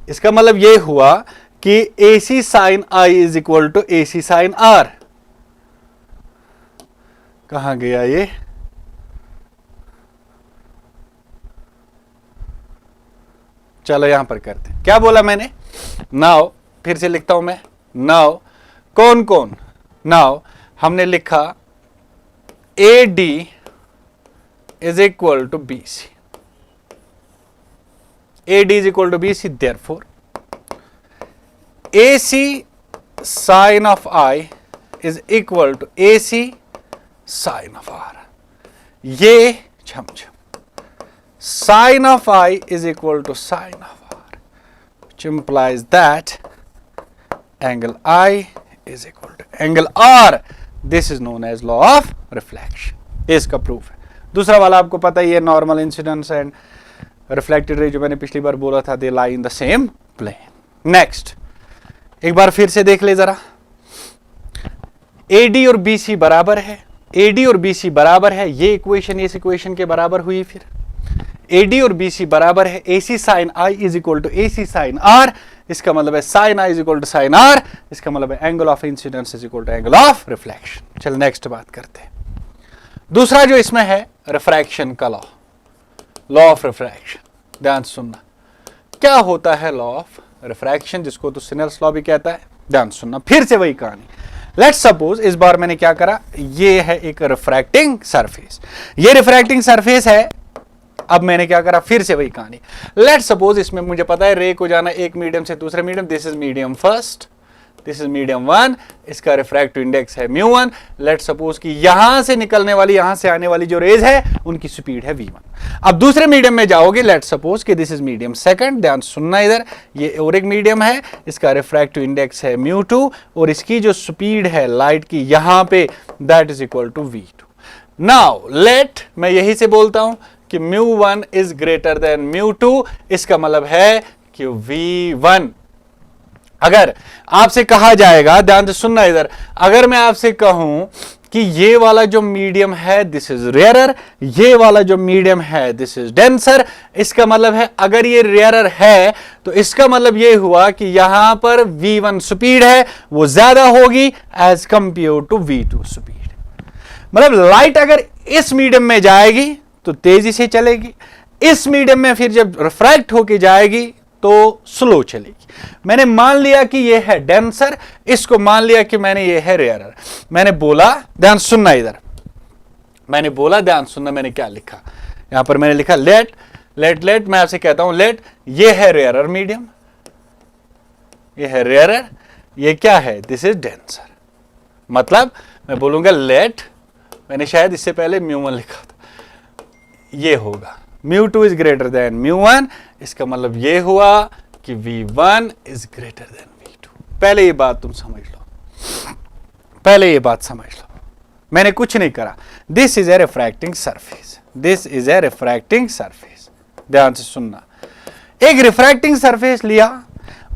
इसका मतलब ये हुआ कि AC sine I is equal to AC sine R। कहां गया ये? चलो यहां पर करते हैं, क्या बोला मैंने? नाउ फिर से लिखता हूं मैं, नाउ कौन कौन? नाउ हमने लिखा AD is equal to BC, AD is equal to BC, therefore AC sine of I is equal to AC sine of R। ये छमछम, sine of I is equal to sine of R, which implies that angle I is equal to angle R. This is known as law of reflection. इसका प्रूफ है। दूसरा वाला आपको पता ही है, normal incidence and reflected ray, जो मैंने पिछली बार बोला था, they lie in the same plane. Next एक बार फिर से देख ले जरा, AD और BC बराबर है, AD और BC बराबर है, ये इक्वेशन इस इक्वेशन के बराबर हुई। फिर AD और BC बराबर है AC sine I is equal to AC sine R, इसका मतलब है sine I is equal to sine R, इसका मतलब है angle of incidence is equal to angle of reflection. चल नेक्स्ट बात करते हैं। दूसरा जो इसमें है रिफ्रैक्शन का लॉ, लॉ ऑफ रिफ्रैक्शन। ध्यान सुनना, क्या होता है लॉ ऑफ रिफ्रैक्शन, जिसको तो सिनेल्स लॉ भी कहता है। ध्यान सुनना, फिर से वही कहानी। लेट्स सपोज इस बार मैंने क्या करा, ये है एक रिफ्रैक्टिंग सरफेस, ये रिफ्रैक्टिंग सरफेस है। अब मैंने क्या करा, फिर से वही कहानी। लेट्स सपोज इसमें मुझे पता है रे को जाना एक मीडियम से दूसरे medium, this is medium first, this is medium 1, इसका रिफ्रैक्टिव इंडेक्स है μ1। लेट सपोज कि यहां से निकलने वाली, यहां से आने वाली जो रेज है उनकी स्पीड है v1। अब दूसरे मीडियम में जाओगे, लेट सपोज कि दिस इज मीडियम सेकंड, ध्यान सुनना इधर, ये और एक मीडियम है, इसका रिफ्रैक्टिव इंडेक्स है μ2 और इसकी जो स्पीड है लाइट की यहां पे that is equal to v2। Now let, मैं यही से बोलता हूं कि μ1 इज ग्रेटर देन μ2, इसका मतलब है कि v1, अगर आपसे कहा जाएगा, ध्यान से सुनना इधर, अगर मैं आपसे कहूं कि ये वाला जो मीडियम है दिस इज रेयरर, ये वाला जो मीडियम है दिस इज डेंसर, इसका मतलब है अगर ये रेयरर है तो इसका मतलब ये हुआ कि यहां पर v1 स्पीड है वो ज्यादा होगी as compare to v2 speed. मतलब लाइट अगर इस मीडियम में जाएगी तो तेजी से चलेगी, इस मीडियम में फिर जब रिफ्रैक्ट होके जाएगी तो स्लो चलेगी। मैंने मान लिया कि ये है डेंसर, इसको मान लिया कि मैंने ये है रेयरर। मैंने बोला, ध्यान सुनना इधर, मैंने बोला, ध्यान सुनना, मैंने क्या लिखा यहां पर, मैंने लिखा लेट, मैं आपसे कहता हूं लेट, ये है रेयरर मीडियम, ये है रेयरर, ये क्या है, दिस इज डेंसर। मतलब मैं बोलूंगा लेट, मैंने शायद इससे पहले μ1 लिखा था, ये होगा μ2 इज ग्रेटर देन μ1, इसका मतलब ये हुआ कि v1 is greater then v2। पहले ये बात तुम समझ लो, पहले ये बात समझ लो, मैंने कुछ नहीं करा, this is a refracting surface, this is a refracting surface. ध्यान से सुनना, एक रिफ्रैक्टिंग सरफेस लिया,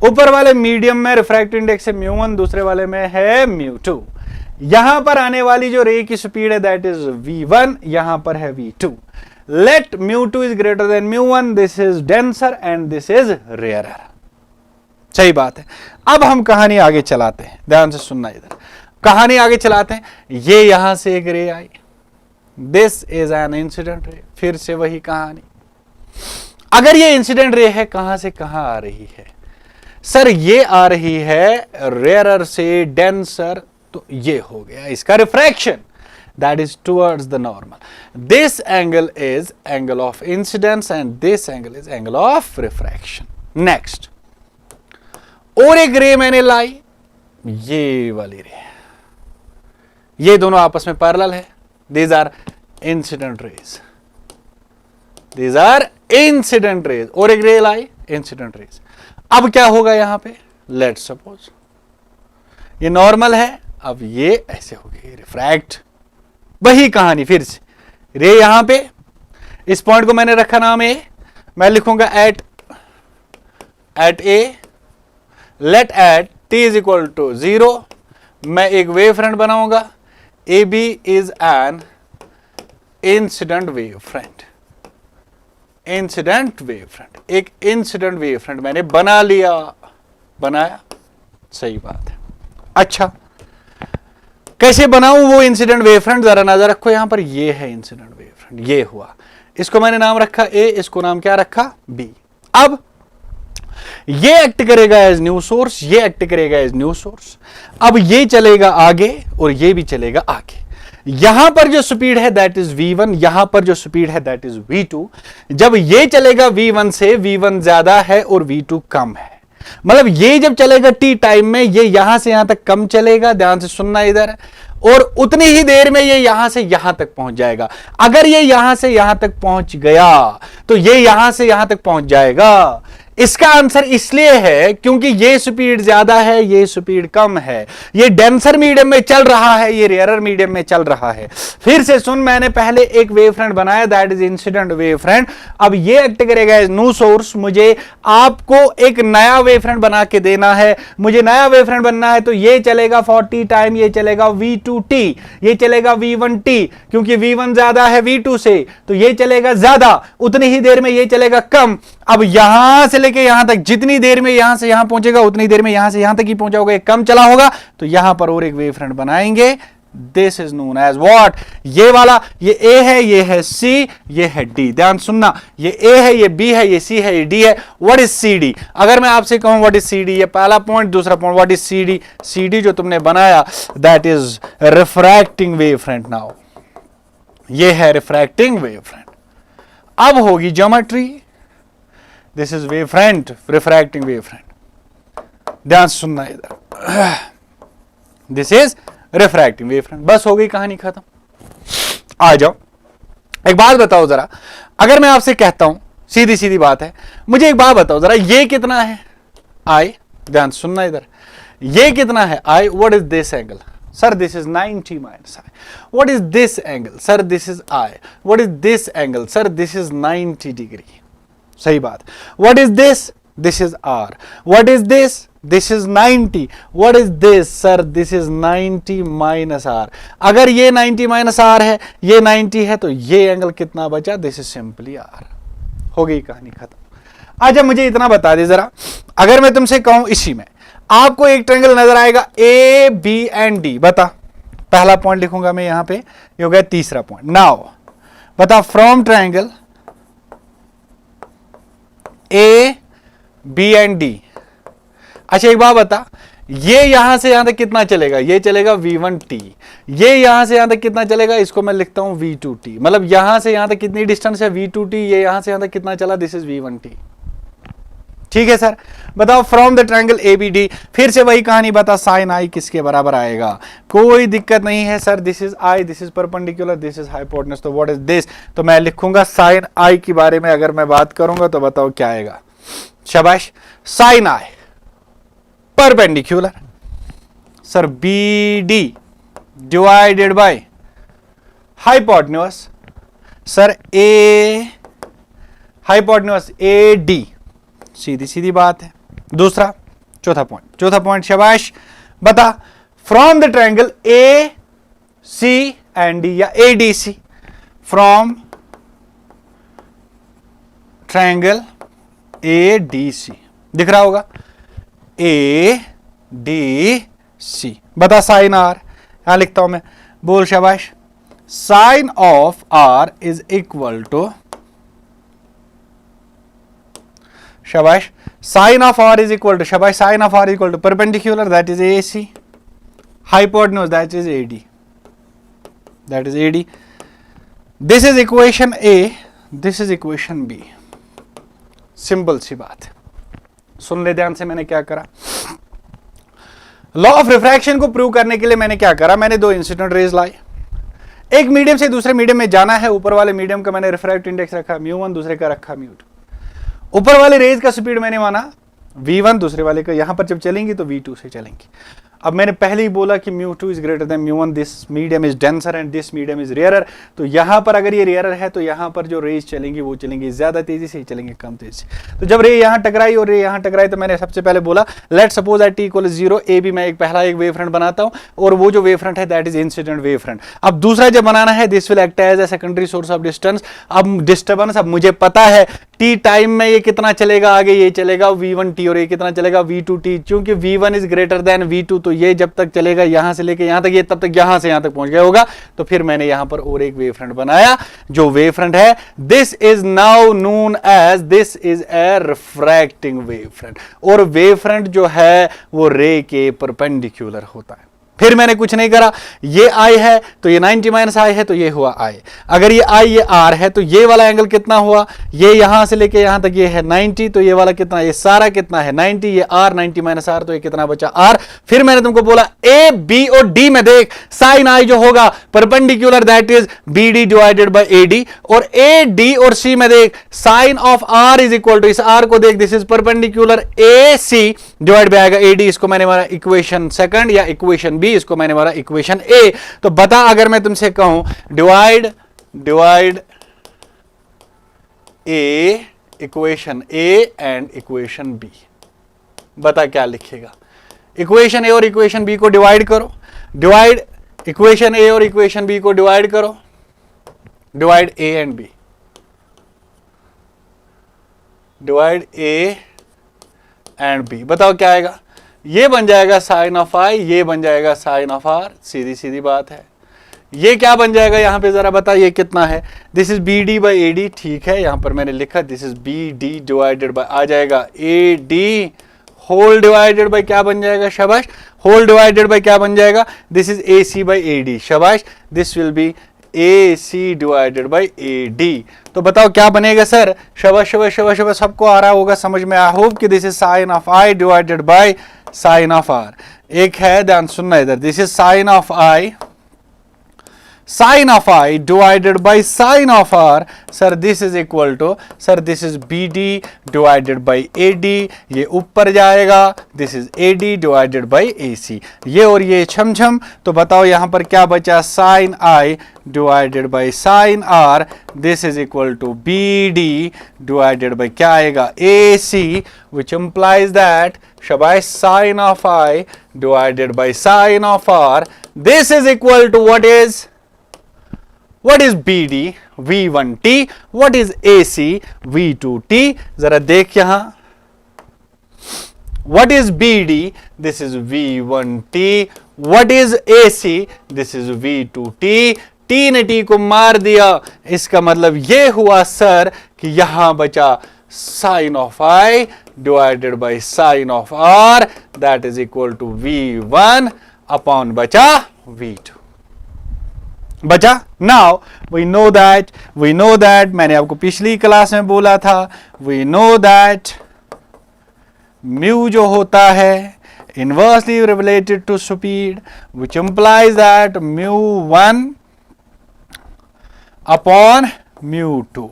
ऊपर वाले मीडियम में रिफ्रैक्टिव इंडेक्स है μ1, दूसरे वाले में है μ2, यहां पर आने वाली जो रे की स्पीड है दैट इज v1, यहां पर है v2। Let μ2 is greater than μ1, this is denser and this is rarer. सही बात है। अब हम कहानी आगे चलाते हैं, ध्यान से सुनना इधर, कहानी आगे चलाते हैं। ये यहां से एक रे आई, this is an incident ray, फिर से वही कहानी। अगर ये इंसिडेंट रे है, कहां से कहां आ रही है सर, ये आ रही है रेयरर से डेंसर, तो ये हो गया इसका refraction, that is towards the normal. This angle is angle of incidence and this angle is angle of refraction. Next, और एक रे मैंने लाई, ये वाली रे, ये दोनों आपस में पैरेलल है, these are incident rays, these are incident rays, और एक रे लाई incident rays। अब क्या होगा यहां पे, let's suppose ये नॉर्मल है, अब ये ऐसे हो गई रिफ्रैक्ट, वही कहानी फिर से, रे यहां पे, इस पॉइंट को मैंने रखा नाम ए, मैं लिखूंगा at A, let at T is equal to 0, मैं एक वेव फ्रंट बनाऊंगा, A B is an incident wave front, incident wave front, एक इंसिडेंट वेव फ्रंट मैंने बना लिया, बनाया, सही बात है। अच्छा कैसे बनाऊं वो इंसिडेंट वेव फ्रंट, जरा नजर रखो यहां पर, ये है इंसिडेंट वेव फ्रंट, ये हुआ, इसको मैंने नाम रखा ए, इसको नाम क्या रखा बी। अब ये एक्ट करेगा एज न्यू सोर्स, ये एक्ट करेगा एज न्यू सोर्स, अब ये चलेगा आगे और ये भी चलेगा आगे। यहां पर जो स्पीड है दैट इज v1, यहां पर जो स्पीड है दैट इज v2। जब ये चलेगा v1 से, v1 ज्यादा है और v2 कम है, मतलब ये जब चलेगा टी टाइम में, ये यहां से यहां तक कम चलेगा, ध्यान से सुनना इधर, और उतनी ही देर में ये यहां से यहां तक पहुंच जाएगा। अगर ये यहां से यहां तक पहुंच गया तो ये यहां से यहां तक पहुंच जाएगा। इसका आंसर इसलिए है क्योंकि ये स्पीड ज्यादा है, ये स्पीड कम है, ये डेंसर मीडियम में चल रहा है, ये रेयरर मीडियम में चल रहा है। फिर से सुन, मैंने पहले एक वेव फ्रंट बनाया that is incident wave front, अब ये एक्ट करेगा एज न्यू सोर्स। मुझे आपको एक नया वेव फ्रंट बना के देना है, मुझे नया वेव फ्रंट बनना है, तो ये चलेगा 40 टाइम, ये चलेगा v2t, ये चलेगा v1t, क्योंकि v1 ज्यादा है v2 से तो ये चलेगा ज्यादा, उतनी ही देर में ये चलेगा कम। अब यहां से लेके यहां तक, जितनी देर में यहां से यहां पहुंचेगा उतनी देर में यहां से यहां तक ही पहुंचा होगा, कम चला होगा, तो यहां पर और एक वेव फ्रंट बनाएंगे, this is known as what, ये वाला, ये ए है, ये है सी, ये है डी। ध्यान सुनना, ये ए है, ये बी है, ये सी है, ये डी है। What is C D? अगर मैं आपसे कहूं व्हाट इज सी डी, ये पहला पॉइंट। दूसरा point what is C D? C D जो तुमने बनाया that is refracting wave front. Now ये है रिफ्रैक्टिंग वेव फ्रंट। अब होगी geometry, this is wave front, refracting wave front. ध्यान सुनना इधर, this is refracting wave front. बस हो गई कहानी खत्म। आ जाओ, एक बात बताओ जरा, अगर मैं आपसे कहता हूं, सीधी सीधी बात है, मुझे एक बात बताओ जरा, ये कितना है आई, ध्यान सुनना इधर, ये कितना है I, what is this angle, sir this is 90 minus I, what is this angle, sir this is I, what is this angle, sir this is 90 degree, सही बात, what is this, this is R, what is this, this is 90, what is this, sir this is 90 minus R. अगर ये 90 माइनस आर है, ये 90 है, तो ये एंगल कितना बचा, दिस इज सिंपली आर। हो गई कहानी खत्म। अच्छा मुझे इतना बता दे जरा, अगर मैं तुमसे कहूं इसी में आपको एक ट्रायंगल नजर आएगा ए बी एंड डी, बता, पहला पॉइंट लिखूंगा मैं यहां पे, ये हो गया तीसरा पॉइंट। नाउ बता from triangle A B and D, अच्छा एक बात बता, ये यहां से यहां तक कितना चलेगा, ये चलेगा v1t, ये यहां से यहां तक कितना चलेगा, इसको मैं लिखता हूं v2t, मतलब यहां से यहां तक कितनी डिस्टेंस है v2t, ये यहां से यहां तक कितना चला, दिस इज v1t। ठीक है सर, बताओ फ्रॉम द ट्रायंगल ABD, फिर से वही कहानी बता, साइन आई किसके बराबर आएगा, कोई दिक्कत नहीं है sir, this is I, this is perpendicular, this is hypotenuse, तो व्हाट इज दिस, तो मैं लिखूंगा साइन आई के बारे में अगर मैं बात करूंगा तो बताओ क्या आएगा, शाबाश, sine I perpendicular, sir BD divided by hypotenuse, sir a hypotenuse AD, सीधी सीधी बात है। दूसरा चौथा पॉइंट शाबाश, बता फ्रॉम द ट्रायंगल ACD या ADC, फ्रॉम ट्रायंगल ADC, दिख रहा होगा ADC, बता साइन आर, यहां लिखता हूं मैं, बोल शाबाश, sine of R is equal to, शाबाश, sine of R is equal to, शाबाश, sine of R is equal to perpendicular, that is AC, hypotenuse that is AD, that is AD, this is equation A, this is equation B, simple सी बात है। सुन ले ध्यान से, मैंने क्या करा, लॉ ऑफ रिफ्रैक्शन को प्रूव करने के लिए मैंने क्या करा, मैंने दो इंसिडेंट रेज लाई, एक मीडियम से दूसरे मीडियम में जाना है, ऊपर वाले मीडियम का मैंने रिफ्रैक्टिव इंडेक्स रखा μ1, दूसरे का रखा μ2, ऊपर वाले रेज का स्पीड मैंने माना v1, दूसरे वाले का यहां पर जब चलेंगी तो v2 से चलेंगी। अब मैंने पहले ही बोला कि μ2 is greater than μ1, this medium is denser and this medium is rarer, तो यहां पर अगर ये रेयरर है तो यहां पर जो रेज चलेंगी वो चलेंगी ज्यादा तेजी से, चलेंगे कम तेजी से। तो जब रे यहां टकराई और रे यहां टकराई तो मैंने सबसे पहले बोला let suppose at t equal 0 A B, मैं एक पहला एक वेव फ्रंट बनाता हूं और वो जो वेव फ्रंट है that is incident wave front. अब दूसरा जब बनाना है, this will act as a secondary source of distance. अब डिस्टर्बेंस, अब मुझे पता है t टाइम में ये कितना चलेगा, आगे ये चलेगा v1t और ये कितना चलेगा v2t, क्योंकि v1 is greater then v2, तो ये जब तक चलेगा यहां से लेके यहां तक, ये तब तक यहां से यहां तक पहुंच गया होगा। तो फिर मैंने यहां पर और एक वेव फ्रंट बनाया, जो वेव फ्रंट है this is now known as, this is a refracting wave front, और वेव फ्रंट जो है वो रे के परपेंडिकुलर होता है। फिर मैंने कुछ नहीं करा, ये आई है तो ये 90 माइनस आई है तो ये हुआ आई, अगर ये आई ये आर है तो ये वाला एंगल कितना हुआ, ये यहां से लेके यहां तक ये है 90, तो ये वाला कितना, ये सारा कितना है 90, ये आर 90 माइनस आर, तो ये कितना बचा आर। फिर मैंने तुमको बोला ए बी और डी में देख, साइन आई जो होगा perpendicular that is B D divided by A D, और ए डी और सी में देख sine of R is equal to, इस आर को देख this is perpendicular A C divide by आएगा ए डी, इसको मैंने मारा इक्वेशन सेकंड या इक्वेशन बी, इसको मैंने मारा इक्वेशन ए। तो बता अगर मैं तुमसे कहूं divide A equation A and equation B, बता क्या लिखेगा, इक्वेशन ए और इक्वेशन बी को डिवाइड करो, डिवाइड इक्वेशन ए और इक्वेशन बी को डिवाइड करो, divide A and B, divide A and B, बताओ क्या आएगा, ये बन जाएगा साइन ऑफ आई, ये बन जाएगा साइन ऑफ आर, सीधी सीधी बात है। ये क्या बन जाएगा यहां पे जरा बता, ये कितना है, this is B D by A D, ठीक है यहां पर मैंने लिखा this is B D divided by, आ जाएगा A D whole divided by क्या बन जाएगा, शाबाश, होल डिवाइडेड बाय क्या बन जाएगा, this is A C by A D, शाबाश, this will be A C divided by A D. तो बताओ क्या बनेगा सर, शाबाश शाबाश शाबाश शाबाश, सबको आ रहा होगा समझ में, आई होप कि this is sine of I divided by sine of R, एक है, ध्यान सुनना इधर, this is sine of I, sin of I divided by sin of R. Sir, this is equal to, sir, this is BD divided by AD. ये ऊपर जाएगा, this is AD divided by AC. ये और ये छम छम, तो बताओ यहां पर क्या बचा, sin I divided by sin R. This is equal to BD divided by क्या आएगा, AC, which implies that शाबाश sin of I divided by sin of R. This is equal to what is? What is BD? V1T. What is AC? V2T. जरा देख यहां, what is BD? This is V1T. What is AC? This is V2T. T ने T को मार दिया, इसका मतलब यह हुआ सर कि यहां बचा sin of I divided by sin of R, that is equal to V1 upon बचा V2 बचा. नाउ वी नो दैट मैंने आपको पिछली क्लास में बोला था, वी नो दैट म्यू जो होता है inversely related to speed, which implies that mu 1 upon mu 2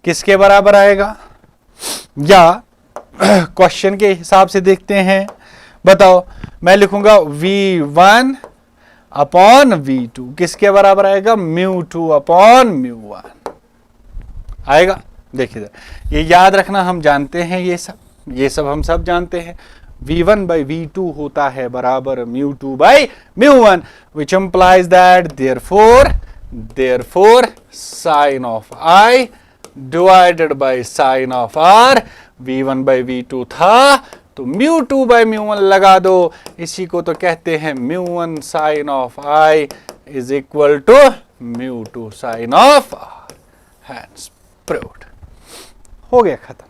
किसके बराबर आएगा, या क्वेश्चन के हिसाब से देखते हैं. बताओ, मैं लिखूंगा V1 अपॉन V2 किसके बराबर आएगा, म्यू 2 अपॉन म्यू 1 आएगा. देखिए ये याद रखना, हम जानते हैं ये सब हम सब जानते हैं. V1 by V2 होता है बराबर mu 2 by mu 1, which implies that therefore sin of I divided by sin of R, V1 by V2 था तो म्यू 2 by म्यू 1 लगा दो. इसी को तो कहते हैं mu 1 sine of I is equal to mu 2 sine of R. Hence proved. हो गया खत्म.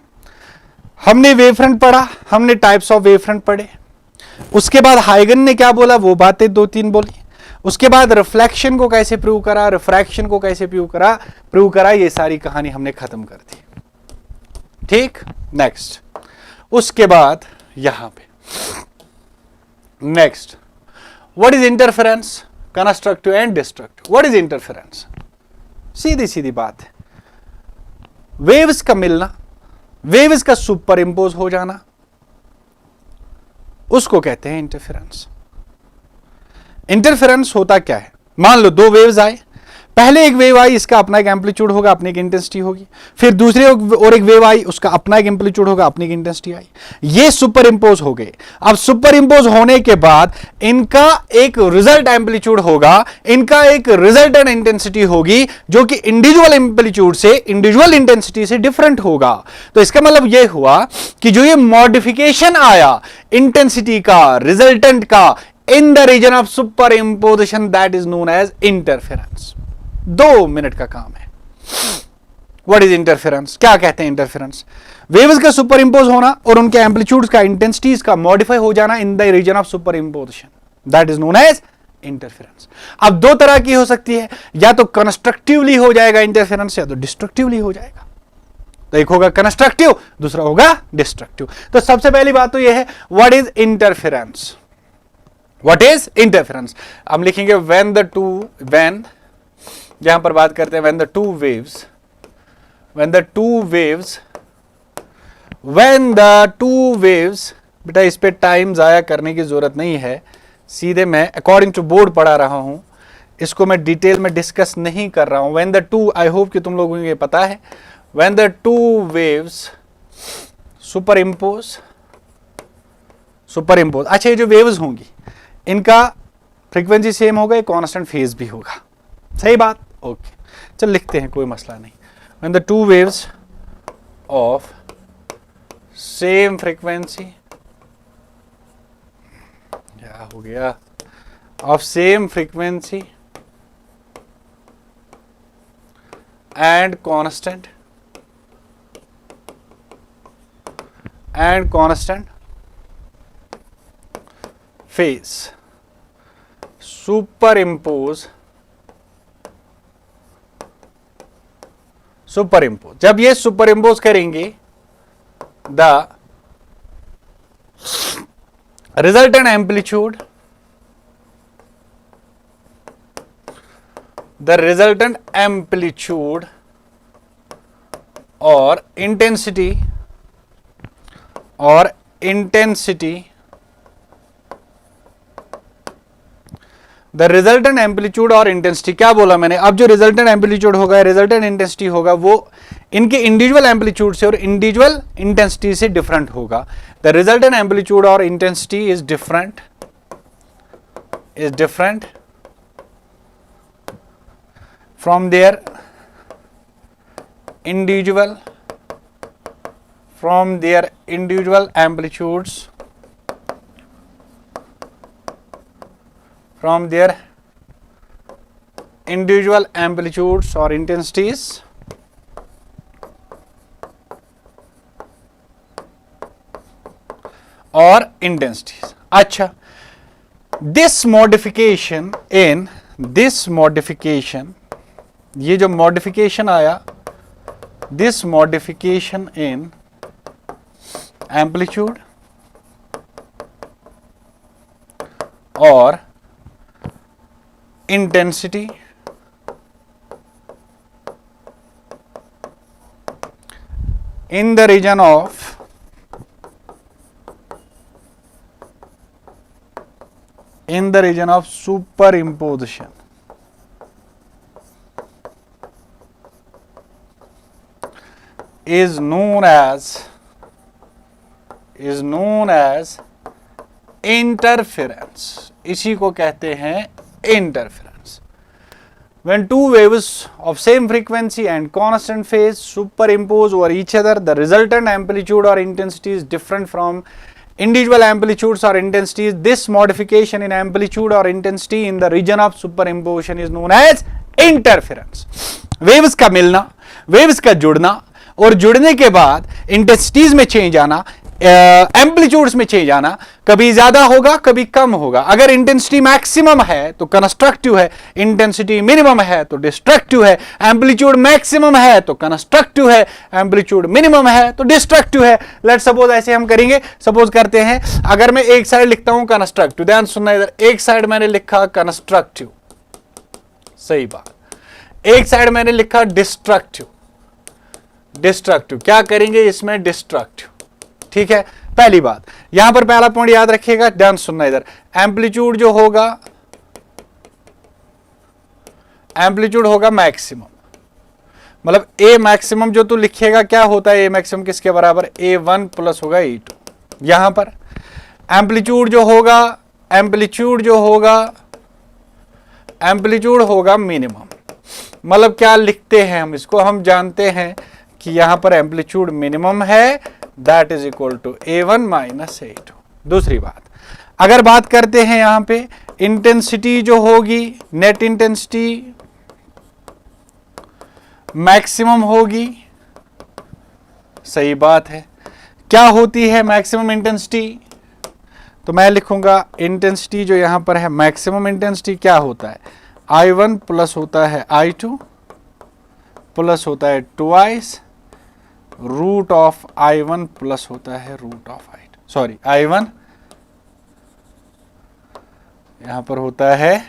हमने वेवफ्रंट पढ़ा, हमने टाइप्स ऑफ वेवफ्रंट पढ़े. उसके बाद हाइगन ने क्या बोला, वो बातें 2-3 बोली. उसके बाद रिफ्लेक्शन को कैसे प्रूव करा, रिफ्रैक्शन को कैसे प्रूव करा, ये सारी कहानी हमने खत्म कर दी. ठीक, नेक्स्ट. उसके बाद यहां पे next, what is interference, constructive and destructive. What is interference? सीधी बात है, वेव्स का मिलना, वेव्स का सुपर इंपोज हो जाना, उसको कहते हैं इंटरफेरेंस. इंटरफेरेंस होता क्या है, मान लो 2 वेव्स आए, पहले एक वेव आई, इसका अपना एक एम्पलीट्यूड होगा, अपनी एक इंटेंसिटी होगी. फिर दूसरी और एक वेव आई, उसका अपना एक एम्पलीट्यूड होगा, अपनी एक इंटेंसिटी आई. ये सुपर इंपोज हो गए. अब सुपर इंपोज होने के बाद इनका एक रिजल्ट एम्पलीट्यूड होगा, इनका एक रिजल्टेंट इंटेंसिटी होगी, जो कि इंडिविजुअल एम्पलीट्यूड से, इंडिविजुअल इंटेंसिटी से डिफरेंट होगा. तो इसका मतलब यह हुआ कि जो ये मॉडिफिकेशन आया इंटेंसिटी का, रिजल्टेंट का, in the region of superimposition, that is known as interference. 2 minute का काम है. What is interference? क्या कहते हैं इंटरफेरेंस? वेव्स का सुपर इंपोज होना और उनके एम्पलीट्यूड्स का, इंटेंसिटीज का मॉडिफाई हो जाना in the region of superimposition, that is known as interference. अब 2 तरह की हो सकती है, या तो कंस्ट्रक्टिवली हो जाएगा इंटरफेरेंस, या तो डिस्ट्रक्टिवली हो जाएगा. तो एक होगा कंस्ट्रक्टिव, दूसरा होगा डिस्ट्रक्टिव. तो सबसे पहली बात तो यह है, what is interference. What is interference? हम लिखेंगे when यहां पर बात करते हैं when the two waves, बेटा इस पे टाइम जाया करने की जरूरत नहीं है, सीधे मैं अकॉर्डिंग टू बोर्ड पढ़ा रहा हूं, इसको मैं डिटेल में डिस्कस नहीं कर रहा हूं. when the two, I hope कि तुम लोगों को ये पता है, when the two waves superimpose. अच्छा, ये जो वेव्स होंगी इनका फ्रीक्वेंसी सेम होगा, एक कांस्टेंट फेज भी होगा. सही बात, ओके. चल लिखते हैं, कोई मसला नहीं. when the two waves of same frequency, क्या हो गया, of same frequency and constant phase superimpose. जब ये सुपर इम्पोज करेंगे, the resultant amplitude, the resultant amplitude or intensity the resultant amplitude और इंटेंसिटी, क्या बोला मैंने, अब जो रिजल्टेंट एम्पलीट्यूड होगा, रिजल्टेंट इंटेंसिटी होगा, वो इनके इंडिविजुअल एम्पलीट्यूड से और इंडिविजुअल इंटेंसिटी से डिफरेंट होगा. द रिजल्टेंट एम्पलीट्यूड और intensity is different from their individual amplitudes, or intensities अच्छा, this modification, ये जो modification आया, this modification in amplitude or intensity in the region of superimposition is known as interference. इसी को कहते हैं interference. When two waves of same frequency and constant phase superimpose over each other, the resultant amplitude or intensity is different from individual amplitudes or intensities. This modification in amplitude or intensity in the region of superimposition is known as interference. Waves का मिलना, waves का जुड़ना और जुड़ने के बाद इंटेंसिटीज में चेंज आना, एम्पलीट्यूड्स में चेंज आना, कभी ज्यादा होगा कभी कम होगा. अगर इंटेंसिटी मैक्सिमम है तो कंस्ट्रक्टिव है, इंटेंसिटी मिनिमम है तो डिस्ट्रक्टिव है, एम्पलीट्यूड मैक्सिमम है तो कंस्ट्रक्टिव है, एम्पलीट्यूड मिनिमम है तो डिस्ट्रक्टिव है. लेट्स सपोज ऐसे हम करेंगे, सपोज करते हैं, अगर मैं एक साइड लिखता हूं कंस्ट्रक्टिव, ध्यान सुनना, इधर एक साइड मैंने लिखा कंस्ट्रक्टिव, सही बात, एक साइड मैंने लिखा डिस्ट्रक्टिव, क्या करेंगे इसमें, डिस्ट्रक्टिव. ठीक है, पहली बात, यहां पर पहला पॉइंट याद रखिएगा, ध्यान सुनना, इधर एम्पलीट्यूड जो होगा, एम्पलीट्यूड होगा मैक्सिमम, मतलब ए मैक्सिमम जो तू लिखेगा क्या होता है, ए मैक्सिमम किसके बराबर, A1 प्लस होगा A2. यहां पर एम्पलीट्यूड जो होगा मिनिमम, मतलब क्या लिखते हैं हम इसको, हम जानते हैं कि यहां पर एम्पलीट्यूड मिनिमम है, that is equal to A1 minus A2. दूसरी बात, अगर बात करते हैं यहां पे इंटेंसिटी जो होगी, नेट इंटेंसिटी मैक्सिमम होगी, सही बात है. क्या होती है मैक्सिमम इंटेंसिटी, तो मैं लिखूंगा इंटेंसिटी जो यहां पर है, मैक्सिमम इंटेंसिटी क्या होता है, I1 प्लस होता है I2 प्लस होता है twice root of I1 plus होता है root of I2, sorry I1 यहां पर होता है,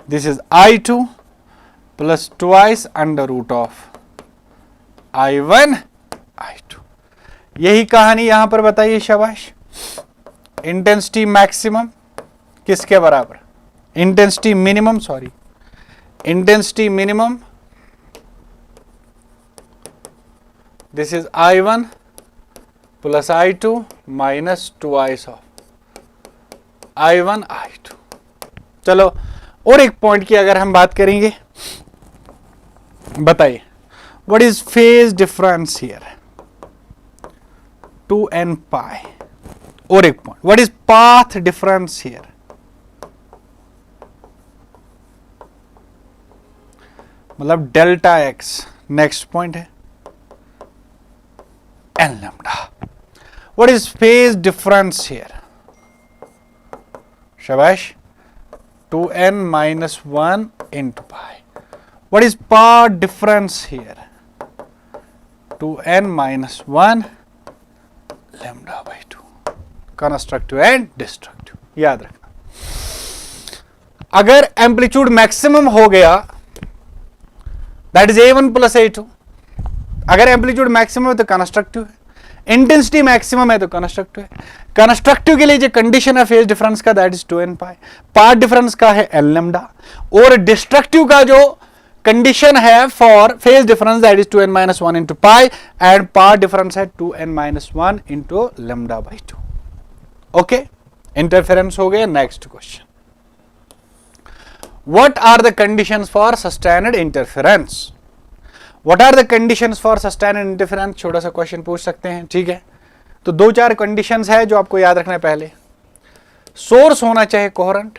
this is I2 plus twice under root of I1 I2. यही कहानी यहां पर बताइए, शाबाश. इंटेंसिटी मैक्सिमम किसके बराबर, intensity minimum, sorry intensity minimum, this is I1 plus I2 minus twice of I1 I2. चलो और एक पॉइंट की अगर हम बात करेंगे, बताइए what is phase difference here, 2n पाई. और एक point, what is path difference here, मतलब डेल्टा एक्स. नेक्स्ट पॉइंट है n lambda. What is phase difference here, shabash, 2n minus 1 into pi. What is path difference here, 2n minus 1 lambda by 2, constructive and destructive, याद रखना। अगर एम्पलीट्यूड मैक्सिमम हो गया that is A1 plus A2, अगर एम्पलीट्यूड मैक्सिमम है तो कंस्ट्रक्टिव है, इंटेंसिटी मैक्सिमम है तो कंस्ट्रक्टिव है। कंस्ट्रक्टिव के लिए जो कंडीशन है फेज डिफरेंस का that is 2n pi, path difference का है l लैम्डा, और डिस्ट्रक्टिव का जो कंडीशन है for phase difference that is 2n minus 1 into pi, and path difference है 2n minus 1 into lambda by 2। Okay, interference हो गया। Next question, what are the conditions for sustained interference? What are the conditions for sustained interference? छोटा सा क्वेश्चन पूछ सकते हैं, ठीक है। तो 2-4 कंडीशंस है जो आपको याद रखना है। पहले, सोर्स होना चाहिए कोहेरेंट,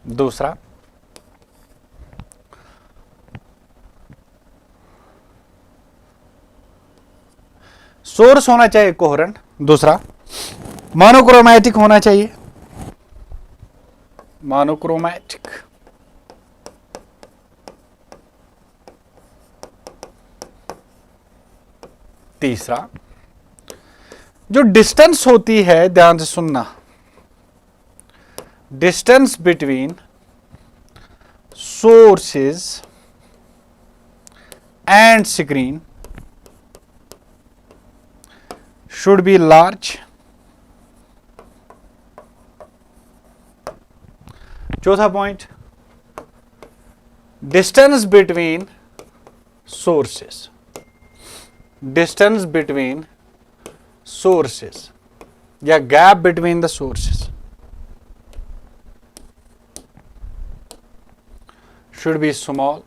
दूसरा सोर्स होना चाहिए कोहेरेंट, दूसरा मोनोक्रोमैटिक होना चाहिए, मोनोक्रोमैटिक, तीसरा जो डिस्टेंस होती है, ध्यान से सुनना, distance between sources and screen should be large। चौथा point, distance between sources, distance between sources या gap between the sources should be small,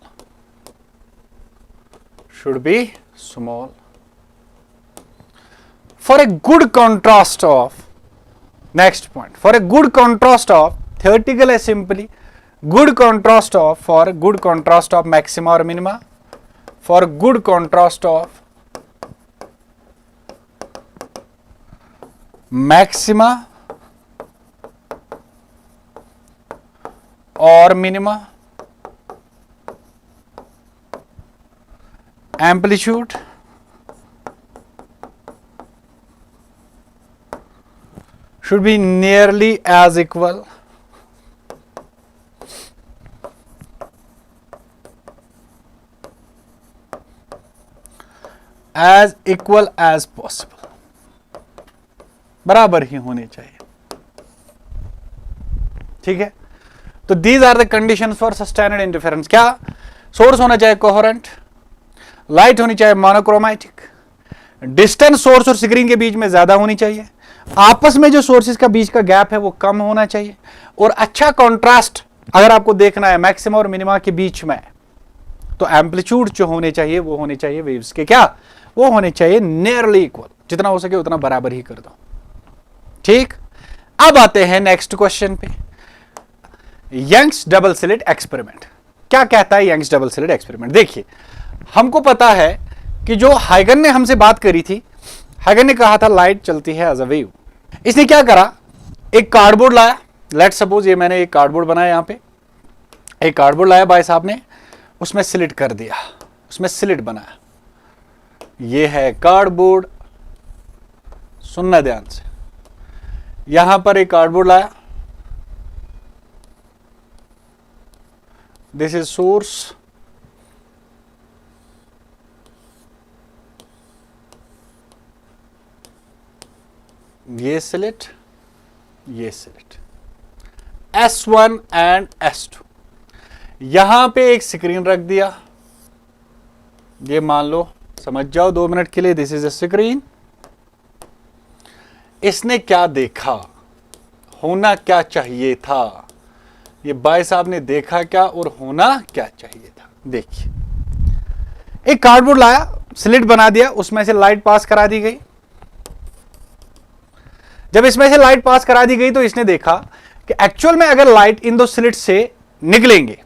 should be small। For a good contrast of, next point, for a good contrast of, theoretical is simply good contrast of, for good contrast of maxima or minima, for good contrast of maxima or minima, amplitude should be nearly as equal as possible, बराबर ही होने चाहिए, ठीक है। तो these are the conditions for sustained interference. क्या? सोर्स होना चाहिए कोहेरेंट, लाइट होनी चाहिए मोनोक्रोमैटिक, डिस्टेंस सोर्स और स्क्रीन के बीच में ज्यादा होनी चाहिए, आपस में जो सोर्सेज का बीच का गैप है वो कम होना चाहिए, और अच्छा कॉन्ट्रास्ट अगर आपको देखना है मैक्सिमा और मिनिमा के बीच में, तो एम्पलीट्यूड जो होने चाहिए वो होने चाहिए वेव्स के, क्या? वो होने चाहिए नियरली इक्वल, जितना हो सके उतना बराबर ही कर दो, ठीक। अब आते हैं नेक्स्ट क्वेश्चन पे, यंग्स डबल स्लिट एक्सपेरिमेंट। क्या कहता है यंग्स डबल स्लिट एक्सपेरिमेंट? देखिए, हमको पता है कि जो हाइगन ने हमसे बात करी थी, हाइगन ने कहा था लाइट चलती है एज अ वेव। इसने क्या करा, एक कार्डबोर्ड लाया, लेट सपोज ये मैंने एक कार्डबोर्ड बनाया, यहां पे एक कार्डबोर्ड लाया भाई साहब ने, उसमें स्लिट कर दिया, उसमें स्लिट बनाया, ये है कार्डबोर्ड, सुनना ध्यान से, यहां पर एक कार्डबोर्ड लाया, दिस इज सोर्स, ये स्लिट, ये स्लिट, S1 एंड S2, यहां पे एक स्क्रीन रख दिया, ये मान लो, समझ जाओ 2 मिनट के लिए, दिस इज अ स्क्रीन। इसने क्या देखा, होना क्या चाहिए था, ये भाई साहब ने देखा क्या और होना क्या चाहिए था? देखिए, एक कार्डबोर्ड लाया, स्लिट बना दिया, उसमें से लाइट पास करा दी गई। जब इसमें से लाइट पास करा दी गई तो इसने देखा कि एक्चुअल में अगर लाइट इन दो स्लिट्स से निकलेंगे,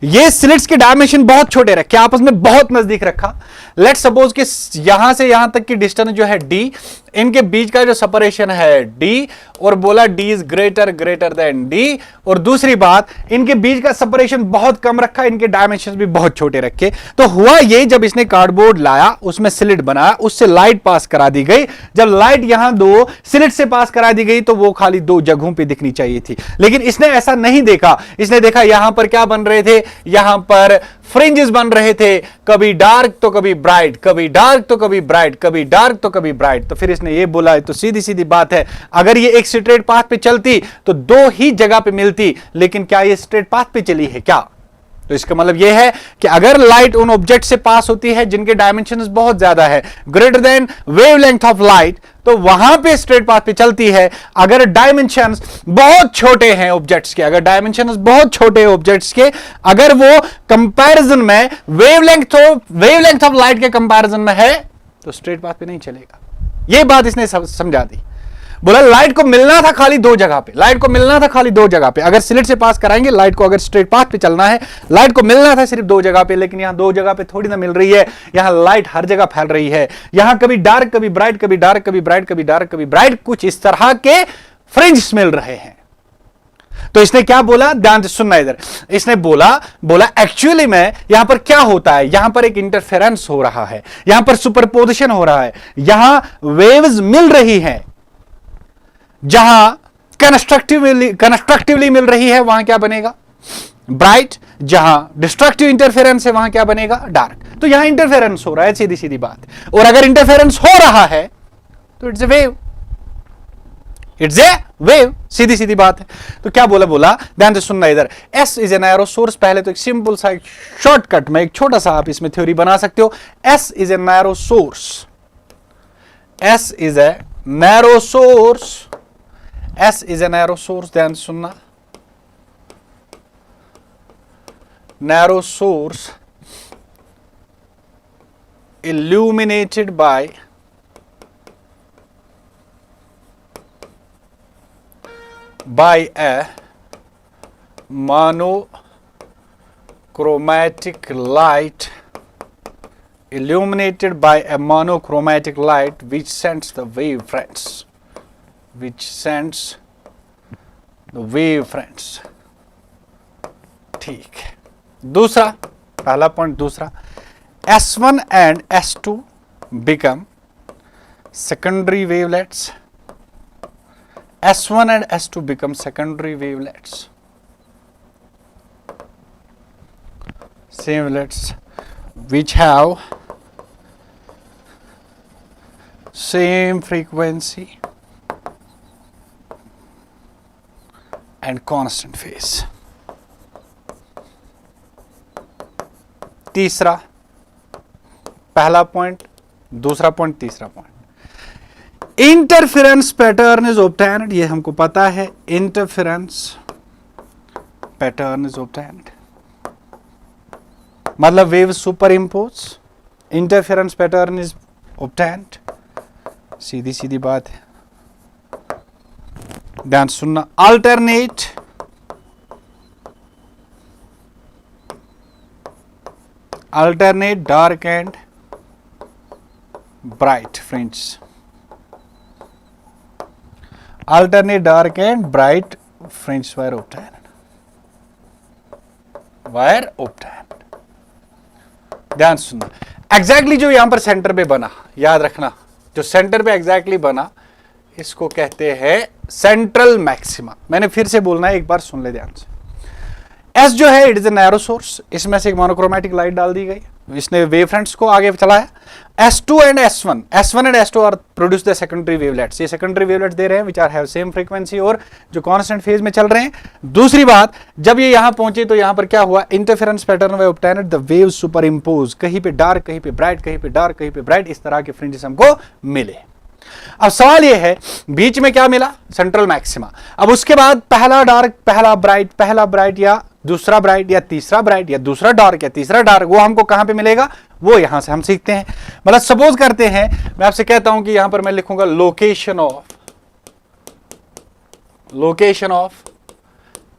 ये स्लिट्स के डायमेंशन बहुत छोटे रखे, आपस में बहुत नजदीक रखा, लेट सपोज कि यहां से यहां तक की डिस्टेंस जो है d, इनके बीच का जो सेपरेशन है डी, और बोला D is greater then D. और दूसरी बात, इनके बीच का सेपरेशन बहुत कम रखा, इनके डायमेंशन भी बहुत छोटे रखे। तो हुआ ये, जब इसने कार्डबोर्ड लाया, उसमें स्लिट बनाया, उससे लाइट पास करा दी गई। जब लाइट यहां दो स्लिट से पास करा दी गई तो वो खाली दो जगहों पे दिखनी चाहिए थी, लेकिन इसने ऐसा नहीं देखा। इसने देखा यहां पर क्या बन रहे थे, यहां पर फ्रिंजेस बन रहे थे, कभी डार्क तो कभी ब्राइट, कभी डार्क तो कभी ब्राइट, कभी डार्क तो कभी ब्राइट। तो फिर इसने ये बोला, तो सीधी सीधी बात है, अगर ये एक स्ट्रेट पाथ पे चलती तो दो ही जगह पे मिलती, लेकिन क्या ये स्ट्रेट पाथ पे चली है क्या? तो इसका मतलब यह है कि अगर लाइट उन ऑब्जेक्ट से पास होती है जिनके डायमेंशंस बहुत ज्यादा है, greater than wavelength of light, तो वहां पे स्ट्रेट पाथ पे चलती है। अगर डायमेंशंस बहुत छोटे हैं ऑब्जेक्ट्स के, अगर डायमेंशंस बहुत छोटे हैं ऑब्जेक्ट्स के, अगर वो कंपैरिजन में वेवलेंथ ऑफ लाइट के कंपैरिजन में है, तो स्ट्रेट पाथ पे नहीं चलेगा। यह बात इसने समझा दी। बोला लाइट को मिलना था खाली दो जगह पे, लाइट को मिलना था खाली दो जगह पे। अगर स्लिट से पास कराएंगे लाइट को, अगर स्ट्रेट पाथ पे चलना है, लाइट को मिलना था सिर्फ दो जगह पे, लेकिन यहां दो जगह पे थोड़ी ना मिल रही है। यहां लाइट हर जगह फैल रही है, यहां कभी डार्क कभी ब्राइट, कभी डार्क कभी ब्राइट, कभी डार्क कभी ब्राइट, कुछ इस तरह के फ्रिंज मिल रहे हैं। तो इसने क्या बोला, ध्यान से सुनना इधर। इसने बोला एक्चुअली में यहां पर क्या होता है, यहां पर एक इंटरफेरेंस हो रहा है, यहां पर सुपरपोजिशन हो रहा है, यहां वेव्स मिल रही हैं। जहां कंस्ट्रक्टिवली मिल रही है वहां क्या बनेगा, ब्राइट। जहां डिस्ट्रक्टिव इंटरफेरेंस है वहां क्या बनेगा, डार्क। तो यहां इंटरफेरेंस हो रहा है, सीधी सीधी बात। और अगर इंटरफेरेंस हो रहा है तो it's a wave, it's a wave, सीधी सीधी बात है। तो क्या बोला, ध्यान से सुनना इधर। S is a narrow source. पहले तो एक सिंपल सा, एक शॉर्टकट में, एक छोटा सा आप इसमें थ्योरी बना सकते हो। S is a narrow source, S is a narrow source, S is a narrow source, ध्यान से सुनना। Narrow source illuminated by a monochromatic light, illuminated by a monochromatic light which sends the wave friends, which sends the wave friends। ठीक है, दूसरा, पहला पॉइंट दूसरा, S1 and S2 become secondary wavelets, S1 and S2 become secondary wavelets, same wavelets which have same frequency and constant phase। तीसरा, पहला पॉइंट, दूसरा पॉइंट, तीसरा point, interference pattern is obtained. ये हमको पता है, इंटरफेरेंस पैटर्न इज ऑब्टेन्ड, मतलब wave superimpose, interference pattern is obtained, सीधी सीधी बात है। ध्यान सुनना, alternate dark and bright fringe, alternate dark and bright fringe were obtained, were obtained. ध्यान सुनना, एग्जैक्टली जो यहां पर सेंटर पे बना, याद रखना, जो सेंटर पे एग्जैक्टली बना, इसको कहते हैं सेंट्रल मैक्सिमा। मैंने फिर से बोलना है, एक बार सुन ले ध्यान से। एस जो है, it is a narrow source, इसमें से एक मोनोक्रोमैटिक लाइट डाल दी गई, इसने वेव फ्रंट्स को आगे चलाया। S2 and S1 and S2 are produce the secondary wavelets, ये सेकेंडरी वेवलेट्स दे रहे हैं which are have same frequency और जो कांस्टेंट फेज में चल रहे हैं। दूसरी बात, जब ये यहां पहुंचे तो यहां पर क्या हुआ, interference pattern way obtained, the wave super impose, कहीं पे डार्क, कहीं पे ब्राइट, कहीं पे डार्क, कहीं पे ब्राइट, इस तरह के फ्रिंजेस हमको मिले। अब सवाल यह है, बीच में क्या मिला, सेंट्रल मैक्सिमा। अब उसके बाद पहला डार्क, पहला ब्राइट या दूसरा ब्राइट या तीसरा ब्राइट या दूसरा डार्क या तीसरा डार्क, वो हमको कहां पे मिलेगा, वो यहां से हम सीखते हैं। मतलब सपोज करते हैं, मैं आपसे कहता हूं कि यहां पर मैं लिखूंगा लोकेशन ऑफ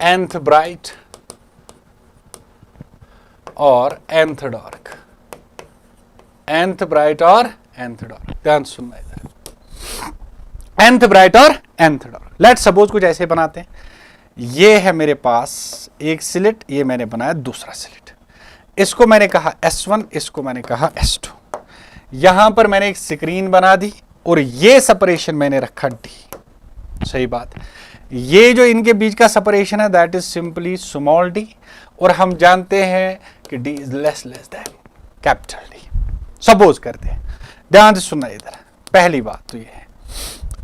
nth ब्राइट और nth डार्क, nth ब्राइट और nth डार्क। ध्यान सुनना इधर। nth ब्राइट और nth डार्क। लेट्स सपोज कुछ ऐसे बनाते हैं, ये है मेरे पास एक स्लिट, ये मैंने बनाया दूसरा स्लिट, इसको मैंने कहा S1, इसको मैंने कहा S2। यहां पर मैंने एक स्क्रीन बना दी और ये सेपरेशन मैंने रखा D। सही बात, ये जो इनके बीच का सेपरेशन है that is simply small d, और हम जानते हैं कि d is less than capital D। Suppose करते हैं, ध्यान से सुनना इधर। पहली बात तो ये है,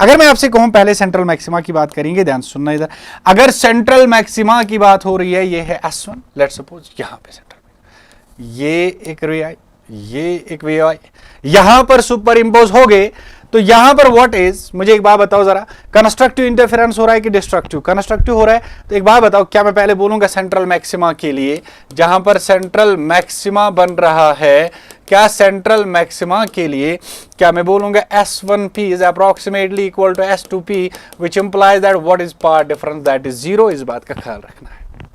अगर मैं आपसे कहूं पहले सेंट्रल मैक्सिमा की बात करेंगे, ध्यान सुनना इधर। अगर सेंट्रल मैक्सिमा की बात हो रही है, ये है S1, लेट्स सपोज यहां पे सेंट्रल, ये एक रे आई, ये एक वे आई, यहां पर सुपर इंपोज हो गए, तो यहां पर व्हाट इज, मुझे एक बात बताओ जरा, कंस्ट्रक्टिव इंटरफेरेंस हो रहा है कि डिस्ट्रक्टिव? कंस्ट्रक्टिव हो रहा है। तो एक बात बताओ, क्या मैं पहले बोलूंगा सेंट्रल मैक्सिमा के लिए, जहां पर सेंट्रल मैक्सिमा बन रहा है, क्या सेंट्रल मैक्सिमा के लिए क्या मैं बोलूंगा S1P is approximately equal to S2P, which implies that what is path difference, that is 0। इस बात का ख्याल रखना है।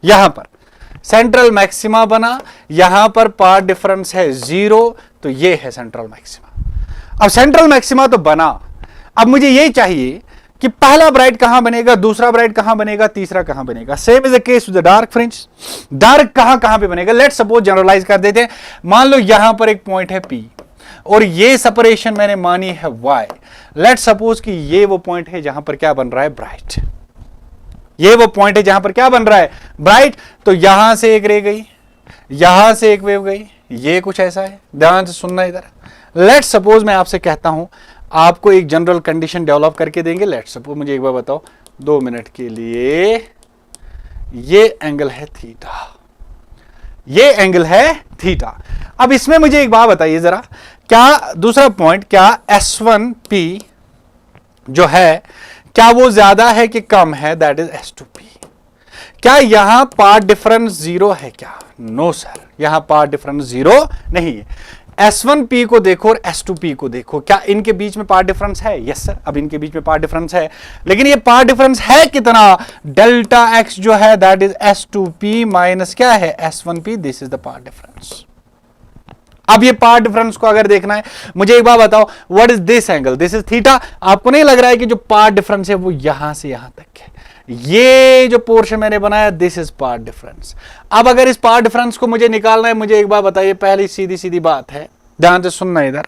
यहां पर सेंट्रल मैक्सिमा बना, यहां पर पाथ डिफरेंस है 0, तो ये है सेंट्रल मैक्सिमा। अब सेंट्रल मैक्सिमा तो बना, अब मुझे ये चाहिए कि पहला ब्राइट कहां बनेगा, दूसरा ब्राइट कहां बनेगा, तीसरा कहां बनेगा। Same is the case with the dark fringe. Dark कहां पे बनेगा, लेट्स सपोज जनरलाइज कर देते हैं, मान लो यहां पर एक पॉइंट है P और ये सेपरेशन मैंने मानी है Y। लेट्स सपोज कि ये वो पॉइंट है जहां पर क्या बन रहा है, ब्राइट। ये वो पॉइंट है जहां पर क्या बन रहा है, ब्राइट। तो यहां से एक रे गई, यहां से एक वेव गई, ये कुछ ऐसा है। ध्यान से सुनना इधर। लेट्स सपोज मैं आपसे कहता हूं, आपको एक जनरल कंडीशन डेवलप करके देंगे। लेट्स सपोज, मुझे एक बार बताओ 2 मिनट के लिए, ये एंगल है थीटा, ये एंगल है थीटा। अब इसमें मुझे एक बात बताइए जरा, क्या दूसरा पॉइंट, क्या S1P जो है, क्या वो ज्यादा है कि कम है, दैट इज S2P। क्या यहां पाथ डिफरेंस 0 है क्या? नो सर, यहां पाथ डिफरेंस 0 नहीं है। S1P को देखो और S2P को देखो, क्या इनके बीच में पाथ डिफरेंस है? यस सर, अब इनके बीच में पाथ डिफरेंस है, लेकिन ये पाथ डिफरेंस है कितना? डेल्टा x जो है दैट इज S2P माइनस क्या है, S1P। This is the path difference. अब ये पाथ डिफरेंस को अगर देखना है, मुझे एक बात बताओ, what is this angle, this is theta. आपको नहीं लग रहा है कि जो पाथ डिफरेंस है वो यहां से यहां तक है? ये जो पोर्शन मैंने बनाया, दिस इज पाथ डिफरेंस। अब अगर इस पाथ डिफरेंस को मुझे निकालना है, मुझे एक बात बताइए, पहली सीधी सीधी बात है, ध्यान से सुनना इधर,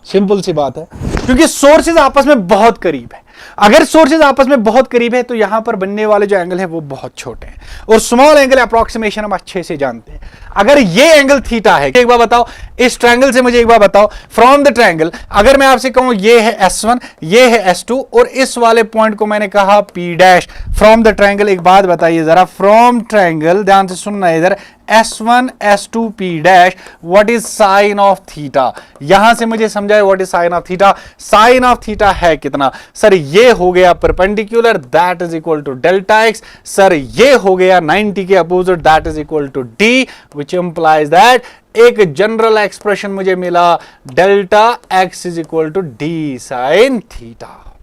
सिंपल सी बात है, क्योंकि सोर्सेज आपस में बहुत करीब है। अगर सोर्सेज आपस में बहुत करीब है तो यहां पर बनने वाले जो एंगल है वो बहुत छोटे हैं, और स्मॉल एंगल अप्रोक्सीमेशन हम अच्छे से जानते हैं। अगर ये एंगल थीटा है, एक बार बताओ, इस ट्रायंगल से मुझे एक बार बताओ, फ्रॉम द ट्रायंगल, अगर मैं आपसे कहूं ये है S1, ये है S2, और इस वाले पॉइंट को मैंने कहा P', फ्रॉम द ट्रायंगल, एक बात बताइए जरा, फ्रॉम ट्रायंगल, ध्यान से सुनना इधर, S1 S2 P', what is sine of theta? यहां से मुझे समझाए what is sine of theta. Sine of theta है कितना सर? ये हो गया perpendicular, that is equal to delta x। Sir ये हो गया 90 के opposite, that is equal to d, which implies that एक जनरल एक्सप्रेशन मुझे मिला, delta x is equal to d sine theta.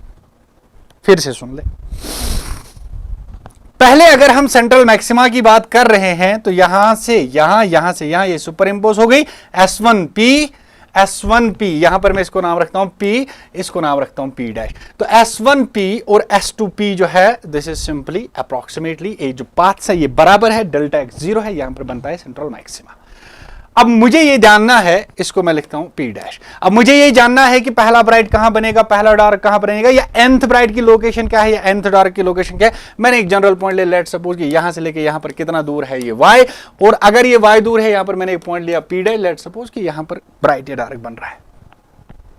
फिर से सुन ले, पहले अगर हम सेंट्रल मैक्सिमा की बात कर रहे हैं तो यहां से यहां से यहां ये सुपर इंपोज हो गई S1P, यहां पर मैं इसको नाम रखता हूं P, इसको नाम रखता हूं P'। तो S1P और S2P जो है, दिस इज सिंपली अप्रोक्सीमेटली, ये जो पाथ्स है ये बराबर है, डेल्टा x 0 है, यहां पर बनता है सेंट्रल मैक्सिमा। अब मुझे ये जानना है, इसको मैं लिखता हूं P'। अब मुझे ये जानना है कि पहला ब्राइट कहां बनेगा, पहला डार्क कहां बनेगा, या nth ब्राइट की लोकेशन क्या है, या nth डार्क की लोकेशन क्या है। मैंने एक जनरल पॉइंट ले, लेट्स सपोज कि यहां से लेके यहां पर कितना दूर है, ये y, और अगर ये y दूर है, यहां पर मैंने एक पॉइंट लिया P', लेट्स सपोज कि यहां पर ब्राइट या डार्क बन रहा है।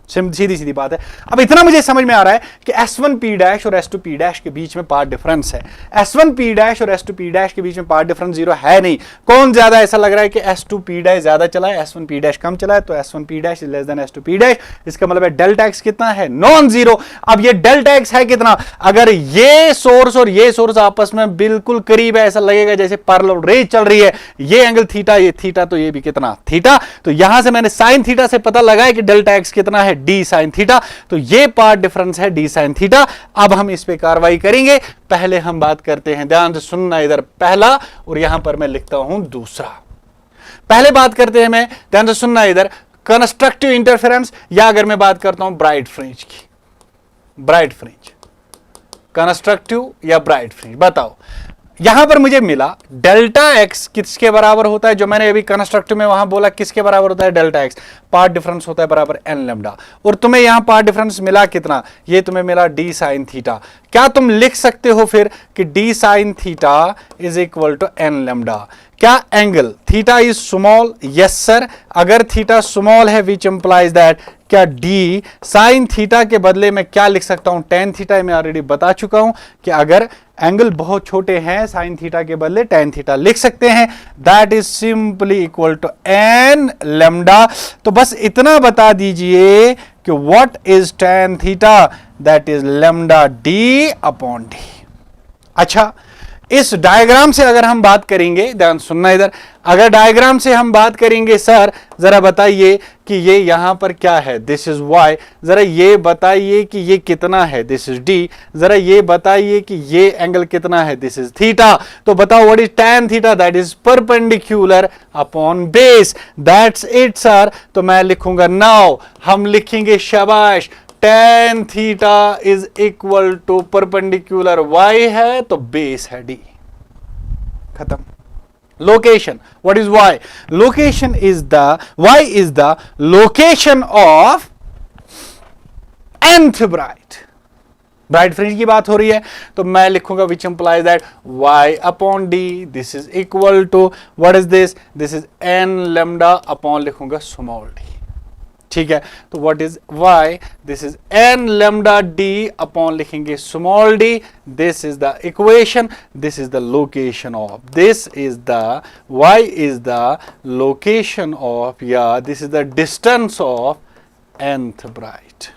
सीधी सीधी बात है। अब इतना मुझे समझ में आ रहा है कि S1P' और S2P' के बीच में पाथ डिफरेंस है। S1P' और S2P' के बीच में पाथ डिफरेंस 0 है नहीं। कौन ज्यादा, ऐसा लग रहा है कि S2P' ज्यादा चला है, S1P' कम चला है, तो S1P' is less than S2P'। इसका मतलब है डेल्टा x कितना है, नॉन जीरो। अब ये डेल्टा x है कितना, अगर ये सोर्स और ये सोर्स आपस में बिल्कुल करीब है, ऐसा लगेगा जैसे पैरेलल रे चल रही है, ये एंगल थीटा, ये थीटा, तो ये भी कितना थीटा। तो यहां से मैंने साइन थीटा से पता लगाया कि डेल्टा x कितना है, डी साइन थीटा। तो ये पार्ट डिफरेंस है डी साइन थीटा। अब हम इस पे कार्रवाई करेंगे। पहले हम बात करते हैं, ध्यान से सुनना इधर, पहला, और यहां पर मैं लिखता हूं दूसरा। पहले बात करते हैं, मैं ध्यान से सुनना इधर, कंस्ट्रक्टिव इंटरफेरेंस, या अगर मैं बात करता हूं ब्राइट फ्रिंज की। ब्राइट फ्रिंज, कंस्ट्रक्टिव या ब्राइट फ्रिंज, बताओ। यहां पर मुझे मिला डेल्टा एक्स किसके बराबर होता है, जो मैंने अभी कंस्ट्रक्टिव में वहां बोला किसके बराबर होता है, डेल्टा एक्स, पार्ट डिफरेंस होता है बराबर एन लेमडा। और तुम्हें यहां पार्ट डिफरेंस मिला कितना, ये तुम्हें मिला डी साइन थीटा। क्या तुम लिख सकते हो फिर कि D sine theta is equal to n lambda. क्या angle theta is small, yes sir. अगर थीटा स्मॉल है विच इंप्लाइज दैट क्या डी साइन थीटा के बदले में क्या लिख सकता हूं, टेन थीटा। मैं ऑलरेडी बता चुका हूं कि अगर एंगल बहुत छोटे हैं साइन थीटा के बदले टेन थीटा लिख सकते हैं। That is simply equal to n lambda. तो बस इतना बता दीजिए कि what is tan theta, that is lambda D upon D. अच्छा, इस डायग्राम से अगर हम बात करेंगे, ध्यान सुनना इधर, अगर डायग्राम से हम बात करेंगे सर जरा बताइए कि ये यहां पर क्या है, दिस इज वाई। जरा ये बताइए कि ये कितना है, दिस इज डी। जरा ये बताइए कि ये एंगल कितना है, दिस इज थीटा। तो बताओ what is tan theta, that is perpendicular upon base. That's it sir. तो मैं लिखूंगा नाउ, हम लिखेंगे शाबाश, tan theta is equal to perpendicular y है तो बेस है d, खत्म। Location, what is y, location is the, y is the location of nth bright fringe की बात हो रही है तो मैं लिखूंगा which implies that y upon d, this is equal to what is this, this is n lambda upon लिखूंगा स्मॉल d। ठीक है, तो what is y, this is n lambda d upon लिखेंगे small d। This is the equation, this is the location of, this is the y is the location of, या this is the distance of nth bright.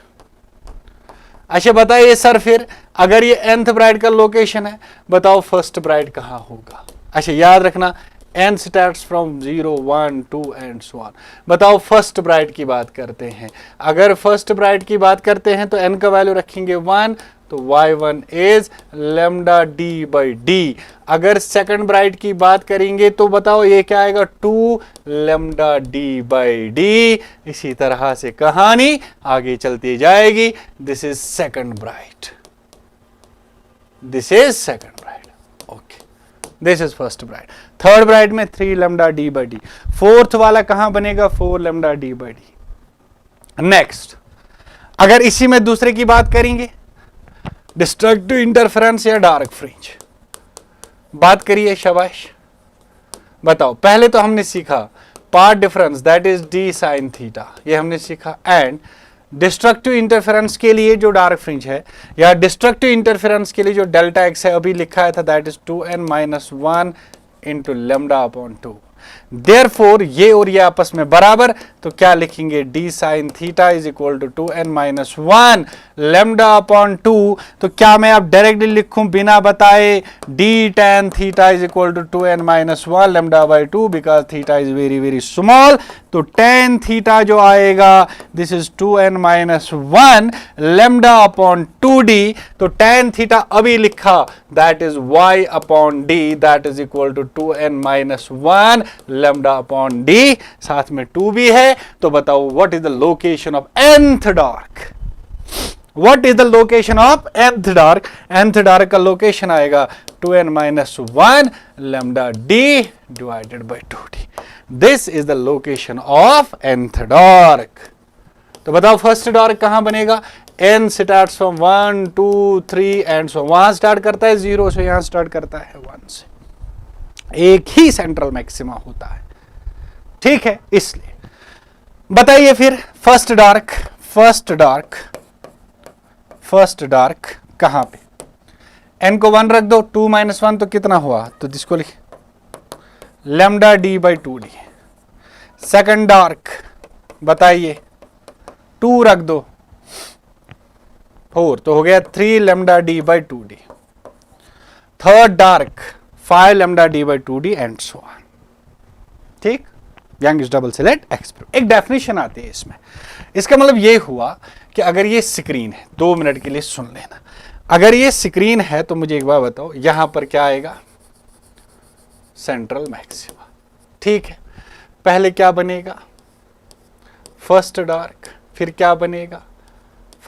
अच्छा बताइए सर फिर अगर ये nth ब्राइट का लोकेशन है, बताओ फर्स्ट ब्राइट कहां होगा। अच्छा याद रखना n starts from 0 1 2 and so on. बताओ फर्स्ट ब्राइट की बात करते हैं, अगर फर्स्ट ब्राइट की बात करते हैं तो n का वैल्यू रखेंगे 1, तो y1 is lambda D by D. अगर सेकंड ब्राइट की बात करेंगे तो बताओ ये क्या आएगा, 2 लेमडा डी बाई डी। इसी तरह से कहानी आगे चलती जाएगी। This is second bright, this is second bright, okay. This is first bright. Third bright में 3 lambda D by D. Fourth वाला कहां बनेगा, 4 lambda D by D. Next, अगर इसी में दूसरे की बात करेंगे, डिस्ट्रक्टिव इंटरफेरेंस या डार्क फ्रिंज, बात करिए शाबाश। बताओ पहले तो हमने सीखा path difference that is D sine theta, ये हमने सीखा। एंड डिस्ट्रक्टिव इंटरफेरेंस के लिए जो डार्क फ्रिंज है या डिस्ट्रक्टिव इंटरफेरेंस के लिए जो डेल्टा एक्स है अभी लिखा था, that is 2n-1 into lambda upon 2। Therefore ये और ये आपस में बराबर, तो क्या लिखेंगे, D sine theta is equal to 2n-1 lambda upon 2। तो क्या मैं अब डायरेक्टली लिखूं बिना बताए, D tan theta is equal to 2n-1 lambda by 2 because theta is very very small. तो tan थीटा जो आएगा this is 2n-1 lambda upon 2d। तो tan थीटा अभी लिखा that is y upon d, that is equal to 2n-1 lambda upon d, साथ में 2 भी है। तो बताओ what is the location of nth dark, what is the location of nth dark. nth dark का लोकेशन आएगा 2n-1 lambda d divided by 2d। This is the location of nth dark. तो बताओ फर्स्ट डार्क कहां बनेगा, n स्टार्ट्स फ्रॉम 1 2 3 एंड सो, वहां स्टार्ट करता है 0 से, यहां स्टार्ट करता है 1 से। एक ही सेंट्रल मैक्सिमा होता है, ठीक है। इसलिए बताइए फिर first dark, first dark, first dark कहां पे, n को 1 रख दो, 2-1 तो कितना हुआ, तो इसको लिख lambda D by 2d। Second dark बताइए 2 रख दो, 4 तो हो गया 3 lambda D by 2d। Third dark 5 lambda D by 2d and so on, ठीक। यंग्स डबल स्लिट एक्सपेरिमेंट, एक डेफिनेशन आती है इसमें। इसका मतलब ये हुआ कि अगर ये स्क्रीन है, 2 मिनट के लिए सुन लेना, अगर ये स्क्रीन है तो मुझे एक बार बताओ यहां पर क्या आएगा, सेंट्रल मैक्सिमा, ठीक है। पहले क्या बनेगा, फर्स्ट डार्क, फिर क्या बनेगा,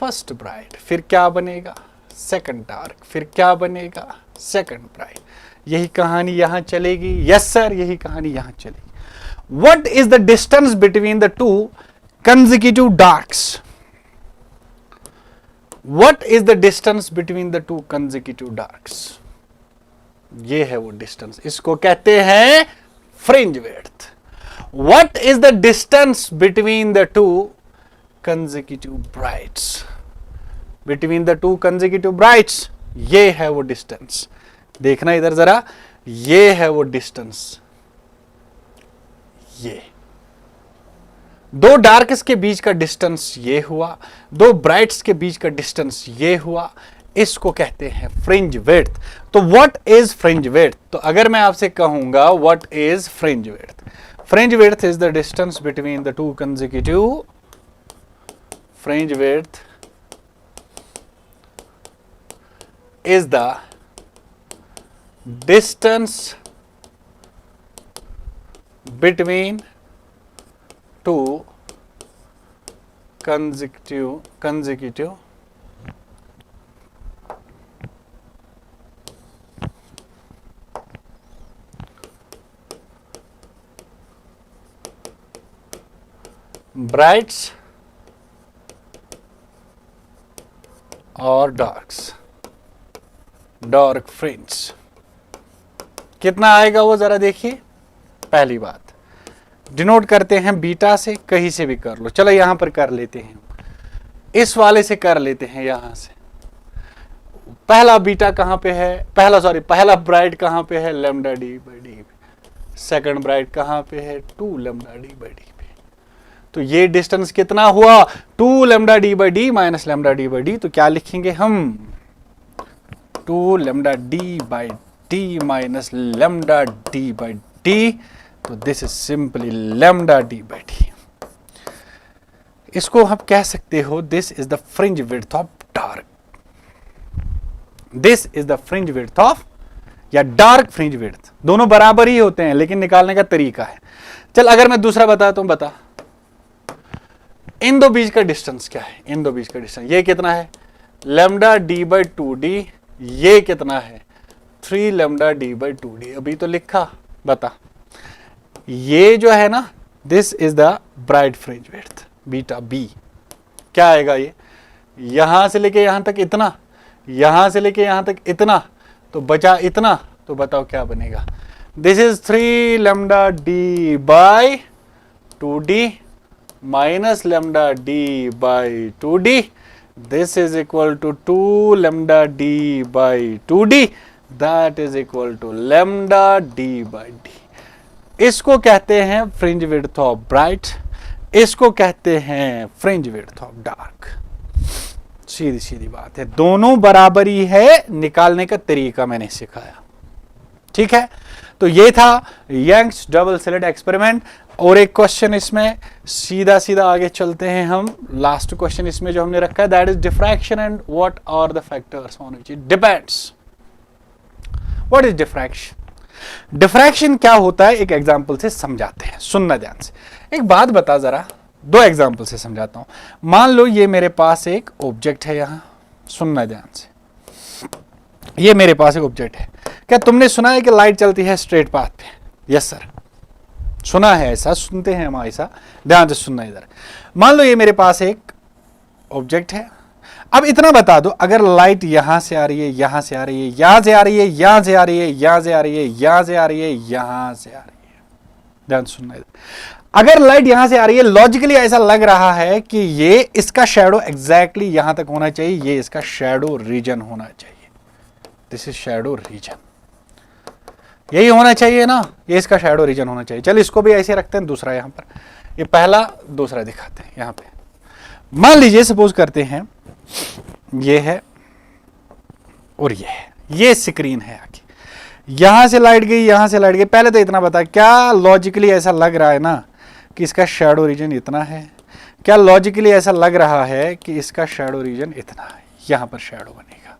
फर्स्ट ब्राइट, फिर क्या बनेगा सेकंड डार्क, फिर क्या बनेगा सेकंड ब्राइट। यही कहानी यहां चलेगी। यस सर, यही कहानी यहां चलेगी। What is the distance between the two consecutive darks? What is the distance between the two consecutive darks? ये है वो डिस्टेंस, इसको कहते हैं fringe width. What is the distance between the two consecutive brights? Between the two consecutive brights, ये है वो डिस्टेंस। देखना इधर जरा, ये है वो डिस्टेंस। ये दो डार्क्स के बीच का डिस्टेंस ये हुआ, दो ब्राइट्स के बीच का डिस्टेंस ये हुआ, इसको कहते हैं फ्रिंज विड्थ। तो व्हाट इज फ्रिंज विड्थ? तो अगर मैं आपसे कहूंगा what is fringe width, fringe width is the distance between the two consecutive, fringe width is the distance between two consecutive brights or darks, dark fringe. कितना आएगा वो जरा देखिए। पहली बात डिनोट करते हैं बीटा से, कहीं से भी कर लो, चलो यहां पर कर लेते हैं, इस वाले से कर लेते हैं यहां से। पहला बीटा कहां पे है, पहला ब्राइट कहां पे है, lambda D by D. Second bright कहां पे है, 2 लैम्डा डी बाई डी पे। तो ये डिस्टेंस कितना हुआ, 2 lambda D by D minus lambda D by D. तो क्या लिखेंगे हम, 2 lambda D by D minus lambda D by D. तो this is simply lambda D by D. इसको हम कह सकते हो this is the fringe width of dark, this is the fringe width of, या डार्क फ्रिंज विड्थ। दोनों बराबर ही होते हैं लेकिन निकालने का तरीका है। चल अगर मैं दूसरा बताया तो बता, इन दो बीच का डिस्टेंस क्या है, इन दो बीच का डिस्टेंस ये कितना है, लैम्डा डी बाई 2d। ये कितना है, 3 लैम्डा डी बाई 2d। अभी तो लिखा, बता। ये जो है ना, this is the bright fringe width beta B. क्या आएगा ये, यहां से लेके यहां तक इतना, यहां से लेके यहां तक इतना, तो बचा इतना। तो बताओ क्या बनेगा, this is 3 lambda D by 2d minus lambda D by 2d। This is equal to 2 lambda d by 2d, that is equal to lambda d by d। इसको कहते हैं फ्रिंज विड्थ ऑफ ब्राइट, इसको कहते हैं फ्रिंज विड्थ ऑफ डार्क। सीधी सीधी बात है, दोनों बराबर ही है, निकालने का तरीका मैंने सिखाया। ठीक है, तो ये था यंग्स डबल स्लिट एक्सपेरिमेंट। और एक क्वेश्चन इसमें, सीधा सीधा आगे चलते हैं हम। लास्ट क्वेश्चन इसमें जो हमने रखा है, that is diffraction and what are the factors on which it depends. What is diffraction? Diffraction क्या होता है, एक एग्जांपल से समझाते हैं, सुनना ध्यान से। एक बात बता जरा, 2 एग्जांपल से समझाता हूं। मान लो ये मेरे पास एक ऑब्जेक्ट है, यहां सुनना ध्यान से। ये मेरे पास एक ऑब्जेक्ट है। क्या तुमने सुना है कि लाइट चलती है स्ट्रेट पाथ पे? यस सर, सुना है, ऐसा सुनते हैं हम, ऐसा ध्यान से सुनना। इधर मान लो ये मेरे पास एक ऑब्जेक्ट है। अब इतना बता दो, अगर लाइट यहां से आ रही है, यहां से आ रही है, यहां से आ रही है, यहां से आ रही है, यहां से आ रही है, यहां से आ रही है, यहां से आ रही है, ध्यान सुनना इधर। अगर लाइट यहां से आ रही है, लॉजिकली ऐसा लग रहा है कि ये इसका शैडो एग्जैक्टली यहां तक होना चाहिए, ये इसका शैडो रीजन होना चाहिए। दिस इज शैडो रीजन, यही होना चाहिए ना, ये इसका शैडो रीजन होना चाहिए। चल इसको भी ऐसे रखते हैं, दूसरा यहां पर, ये पहला दूसरा दिखाते हैं। यहां पे मान लीजिए, सपोज करते हैं ये है और ये है, ये स्क्रीन है आगे, यहां से लाइट गई, यहां से लाइट गई। पहले तो इतना बता, क्या लॉजिकली ऐसा लग रहा है ना कि इसका शैडो रीजन इतना है? क्या लॉजिकली ऐसा लग रहा है कि इसका शैडो रीजन इतना है, यहां पर शैडो बनेगा,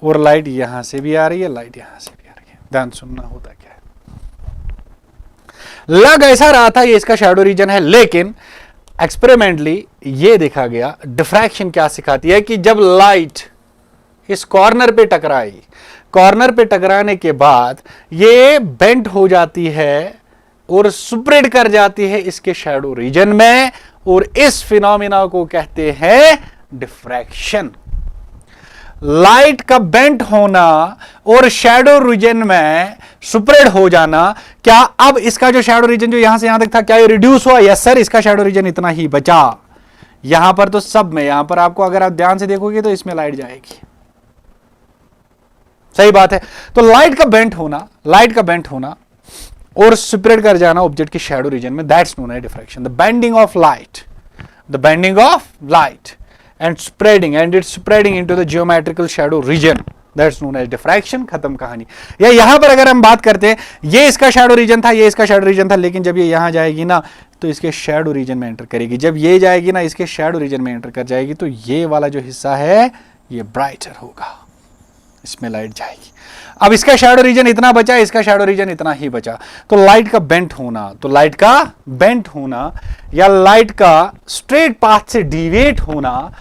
और लाइट यहां से भी आ रही है, लाइट यहां से भी आ रही है। ध्यान सुनना, होता क्या है, लग ऐसा रहा था ये इसका शैडो रीजन है, लेकिन एक्सपेरिमेंटली ये देखा गया डिफ्रैक्शन क्या सिखाती है कि जब लाइट इस कॉर्नर पे टकराई, कॉर्नर पे टकराने के बाद ये बेंट हो जाती है और स्प्रेड कर जाती है इसके शैडो रीजन में, और इस फिनोमिना को कहते हैं डिफ्रैक्शन। लाइट का बेंट होना और शैडो रीजन में स्प्रेड हो जाना, क्या अब इसका जो शैडो रीजन जो यहां से यहां तक था, क्या ये रिड्यूस हुआ? यस सर, इसका शैडो रीजन इतना ही बचा। यहां पर तो सब में, यहां पर आपको अगर आप ध्यान से देखोगे तो इसमें लाइट जाएगी, सही बात है। तो लाइट का बेंट होना, लाइट का बेंट होना और स्प्रेड कर जाना ऑब्जेक्ट के शैडो रीजन में, that's known as diffraction. The bending of light, the bending of light and it's spreading into the geometrical shadow region, that's known as diffraction। खत्म कहानी। या यहां पर अगर हम बात करते हैं, ये इसका शैडो रीजन था, ये इसका शैडो रीजन था, लेकिन जब ये यहां जाएगी ना तो इसके शैडो रीजन में एंटर करेगी। जब ये जाएगी ना इसके शैडो रीजन में एंटर कर जाएगी तो ये वाला जो हिस्सा है ये ब्राइटर होगा, इसमें लाइट जाएगी। अब इसका शैडो रीजन इतना बचा, इसका शैडो रीजन इतना ही बचा। तो लाइट का बेंट होना, तो लाइट का बेंट होना या लाइट का स्ट्रेट पाथ से डिविएट होना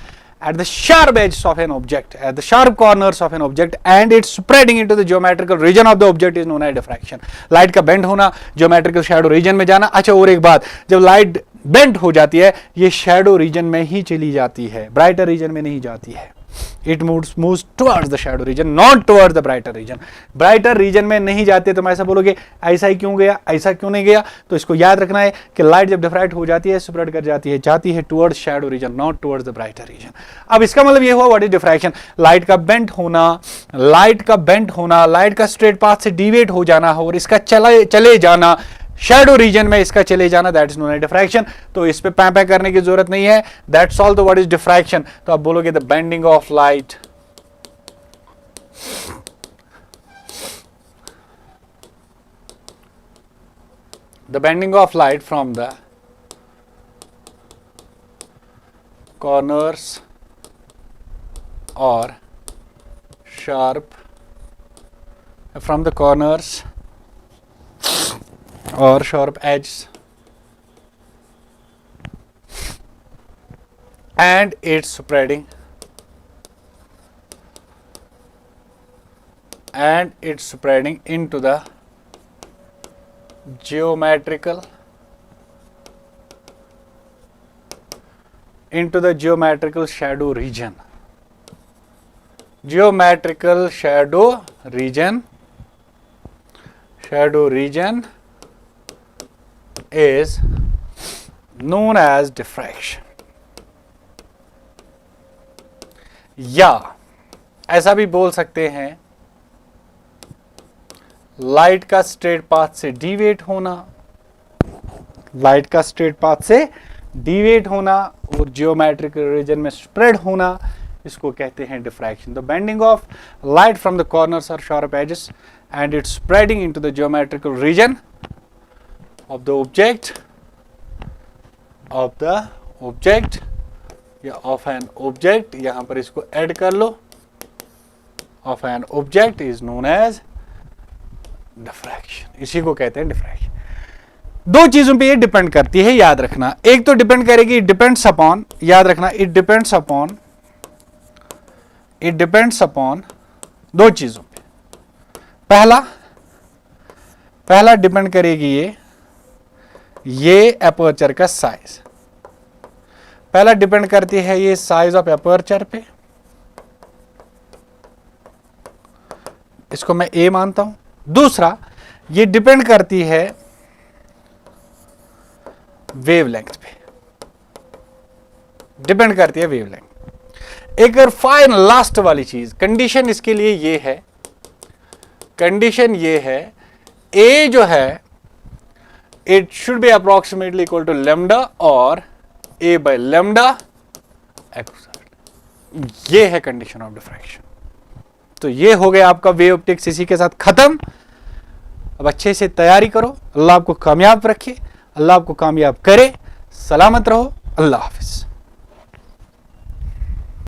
at the sharp edges of an object, at the sharp corners of an object, and it's spreading into the geometrical region of the object is known as diffraction। Light का बेंट होना, geometrical shadow region में जाना। अच्छा, और एक बात, जब लाइट बेंट हो जाती है ये शैडो रीजन में ही चली जाती है, ब्राइटर रीजन में नहीं जाती है। It moves towards the shadow region, not towards the brighter region। Brighter region में नहीं जाते तो मैं ऐसा बोलोगे ऐसा ही क्यों गया, ऐसा क्यों नहीं गया? तो इसको याद रखना है कि लाइट जब डिफ्रैक्ट हो जाती है, स्प्रेड कर जाती है, जाती है towards shadow region, not towards the brighter region. अब इसका मतलब ये हुआ व्हाट इज डिफ्रैक्शन? लाइट का बेंट होना, लाइट का बेंट होना, लाइट का स्ट्रेट पाथ से डिविएट हो जाना और इसका चले जाना शैडो रीजन में, इसका चले जाना, that is known as diffraction. तो इस पे पैं करने की जरूरत नहीं है, दैट्स ऑल। तो व्हाट इज डिफ्रैक्शन? तो आप बोलोगे the bending of light, the bending of light from the corners or sharp, from the corners or sharp edges, and it's spreading, and it's spreading into the geometrical shadow region, geometrical shadow region is known as diffraction। या ऐसा भी बोल सकते हैं लाइट का स्ट्रेट पाथ से डिविएट होना, लाइट का स्ट्रेट पाथ से डिविएट होना और जियोमेट्रिकल रीजन में स्प्रेड होना, इसको कहते हैं diffraction. The bending of light from the corners और sharp edges and its spreading into the geometrical region of the object या ऑफ एन ऑब्जेक्ट, यहां पर इसको ऐड कर लो, of an object is known as diffraction. इसी को कहते हैं डिफ्रैक्शन। दो चीजों पे ये डिपेंड करती है, याद रखना। एक तो डिपेंड करेगी, इट डिपेंड्स अपॉन, याद रखना, इट डिपेंड्स अपॉन दो चीजों पे। पहला डिपेंड करेगी ये एपर्चर का साइज, पहला डिपेंड करती है ये साइज ऑफ एपर्चर पे, इसको मैं ए मानता हूं। दूसरा ये डिपेंड करती है वेवलेंथ पे, डिपेंड करती है वेवलेंथ। एक और फाइन लास्ट वाली चीज, कंडीशन इसके लिए ये है, कंडीशन ये है ए जो है it should be approximately equal to lambda और ए बाय लैम्डा एक्स। ये है कंडीशन ऑफ डिफ्रैक्शन। तो ये हो गया आपका वे ऑप्टिक्स, इसी के साथ खत्म। अब अच्छे से तैयारी करो, अल्लाह आपको कामयाब रखे, अल्लाह आपको कामयाब करे। सलामत रहो, अल्लाह हाफिज।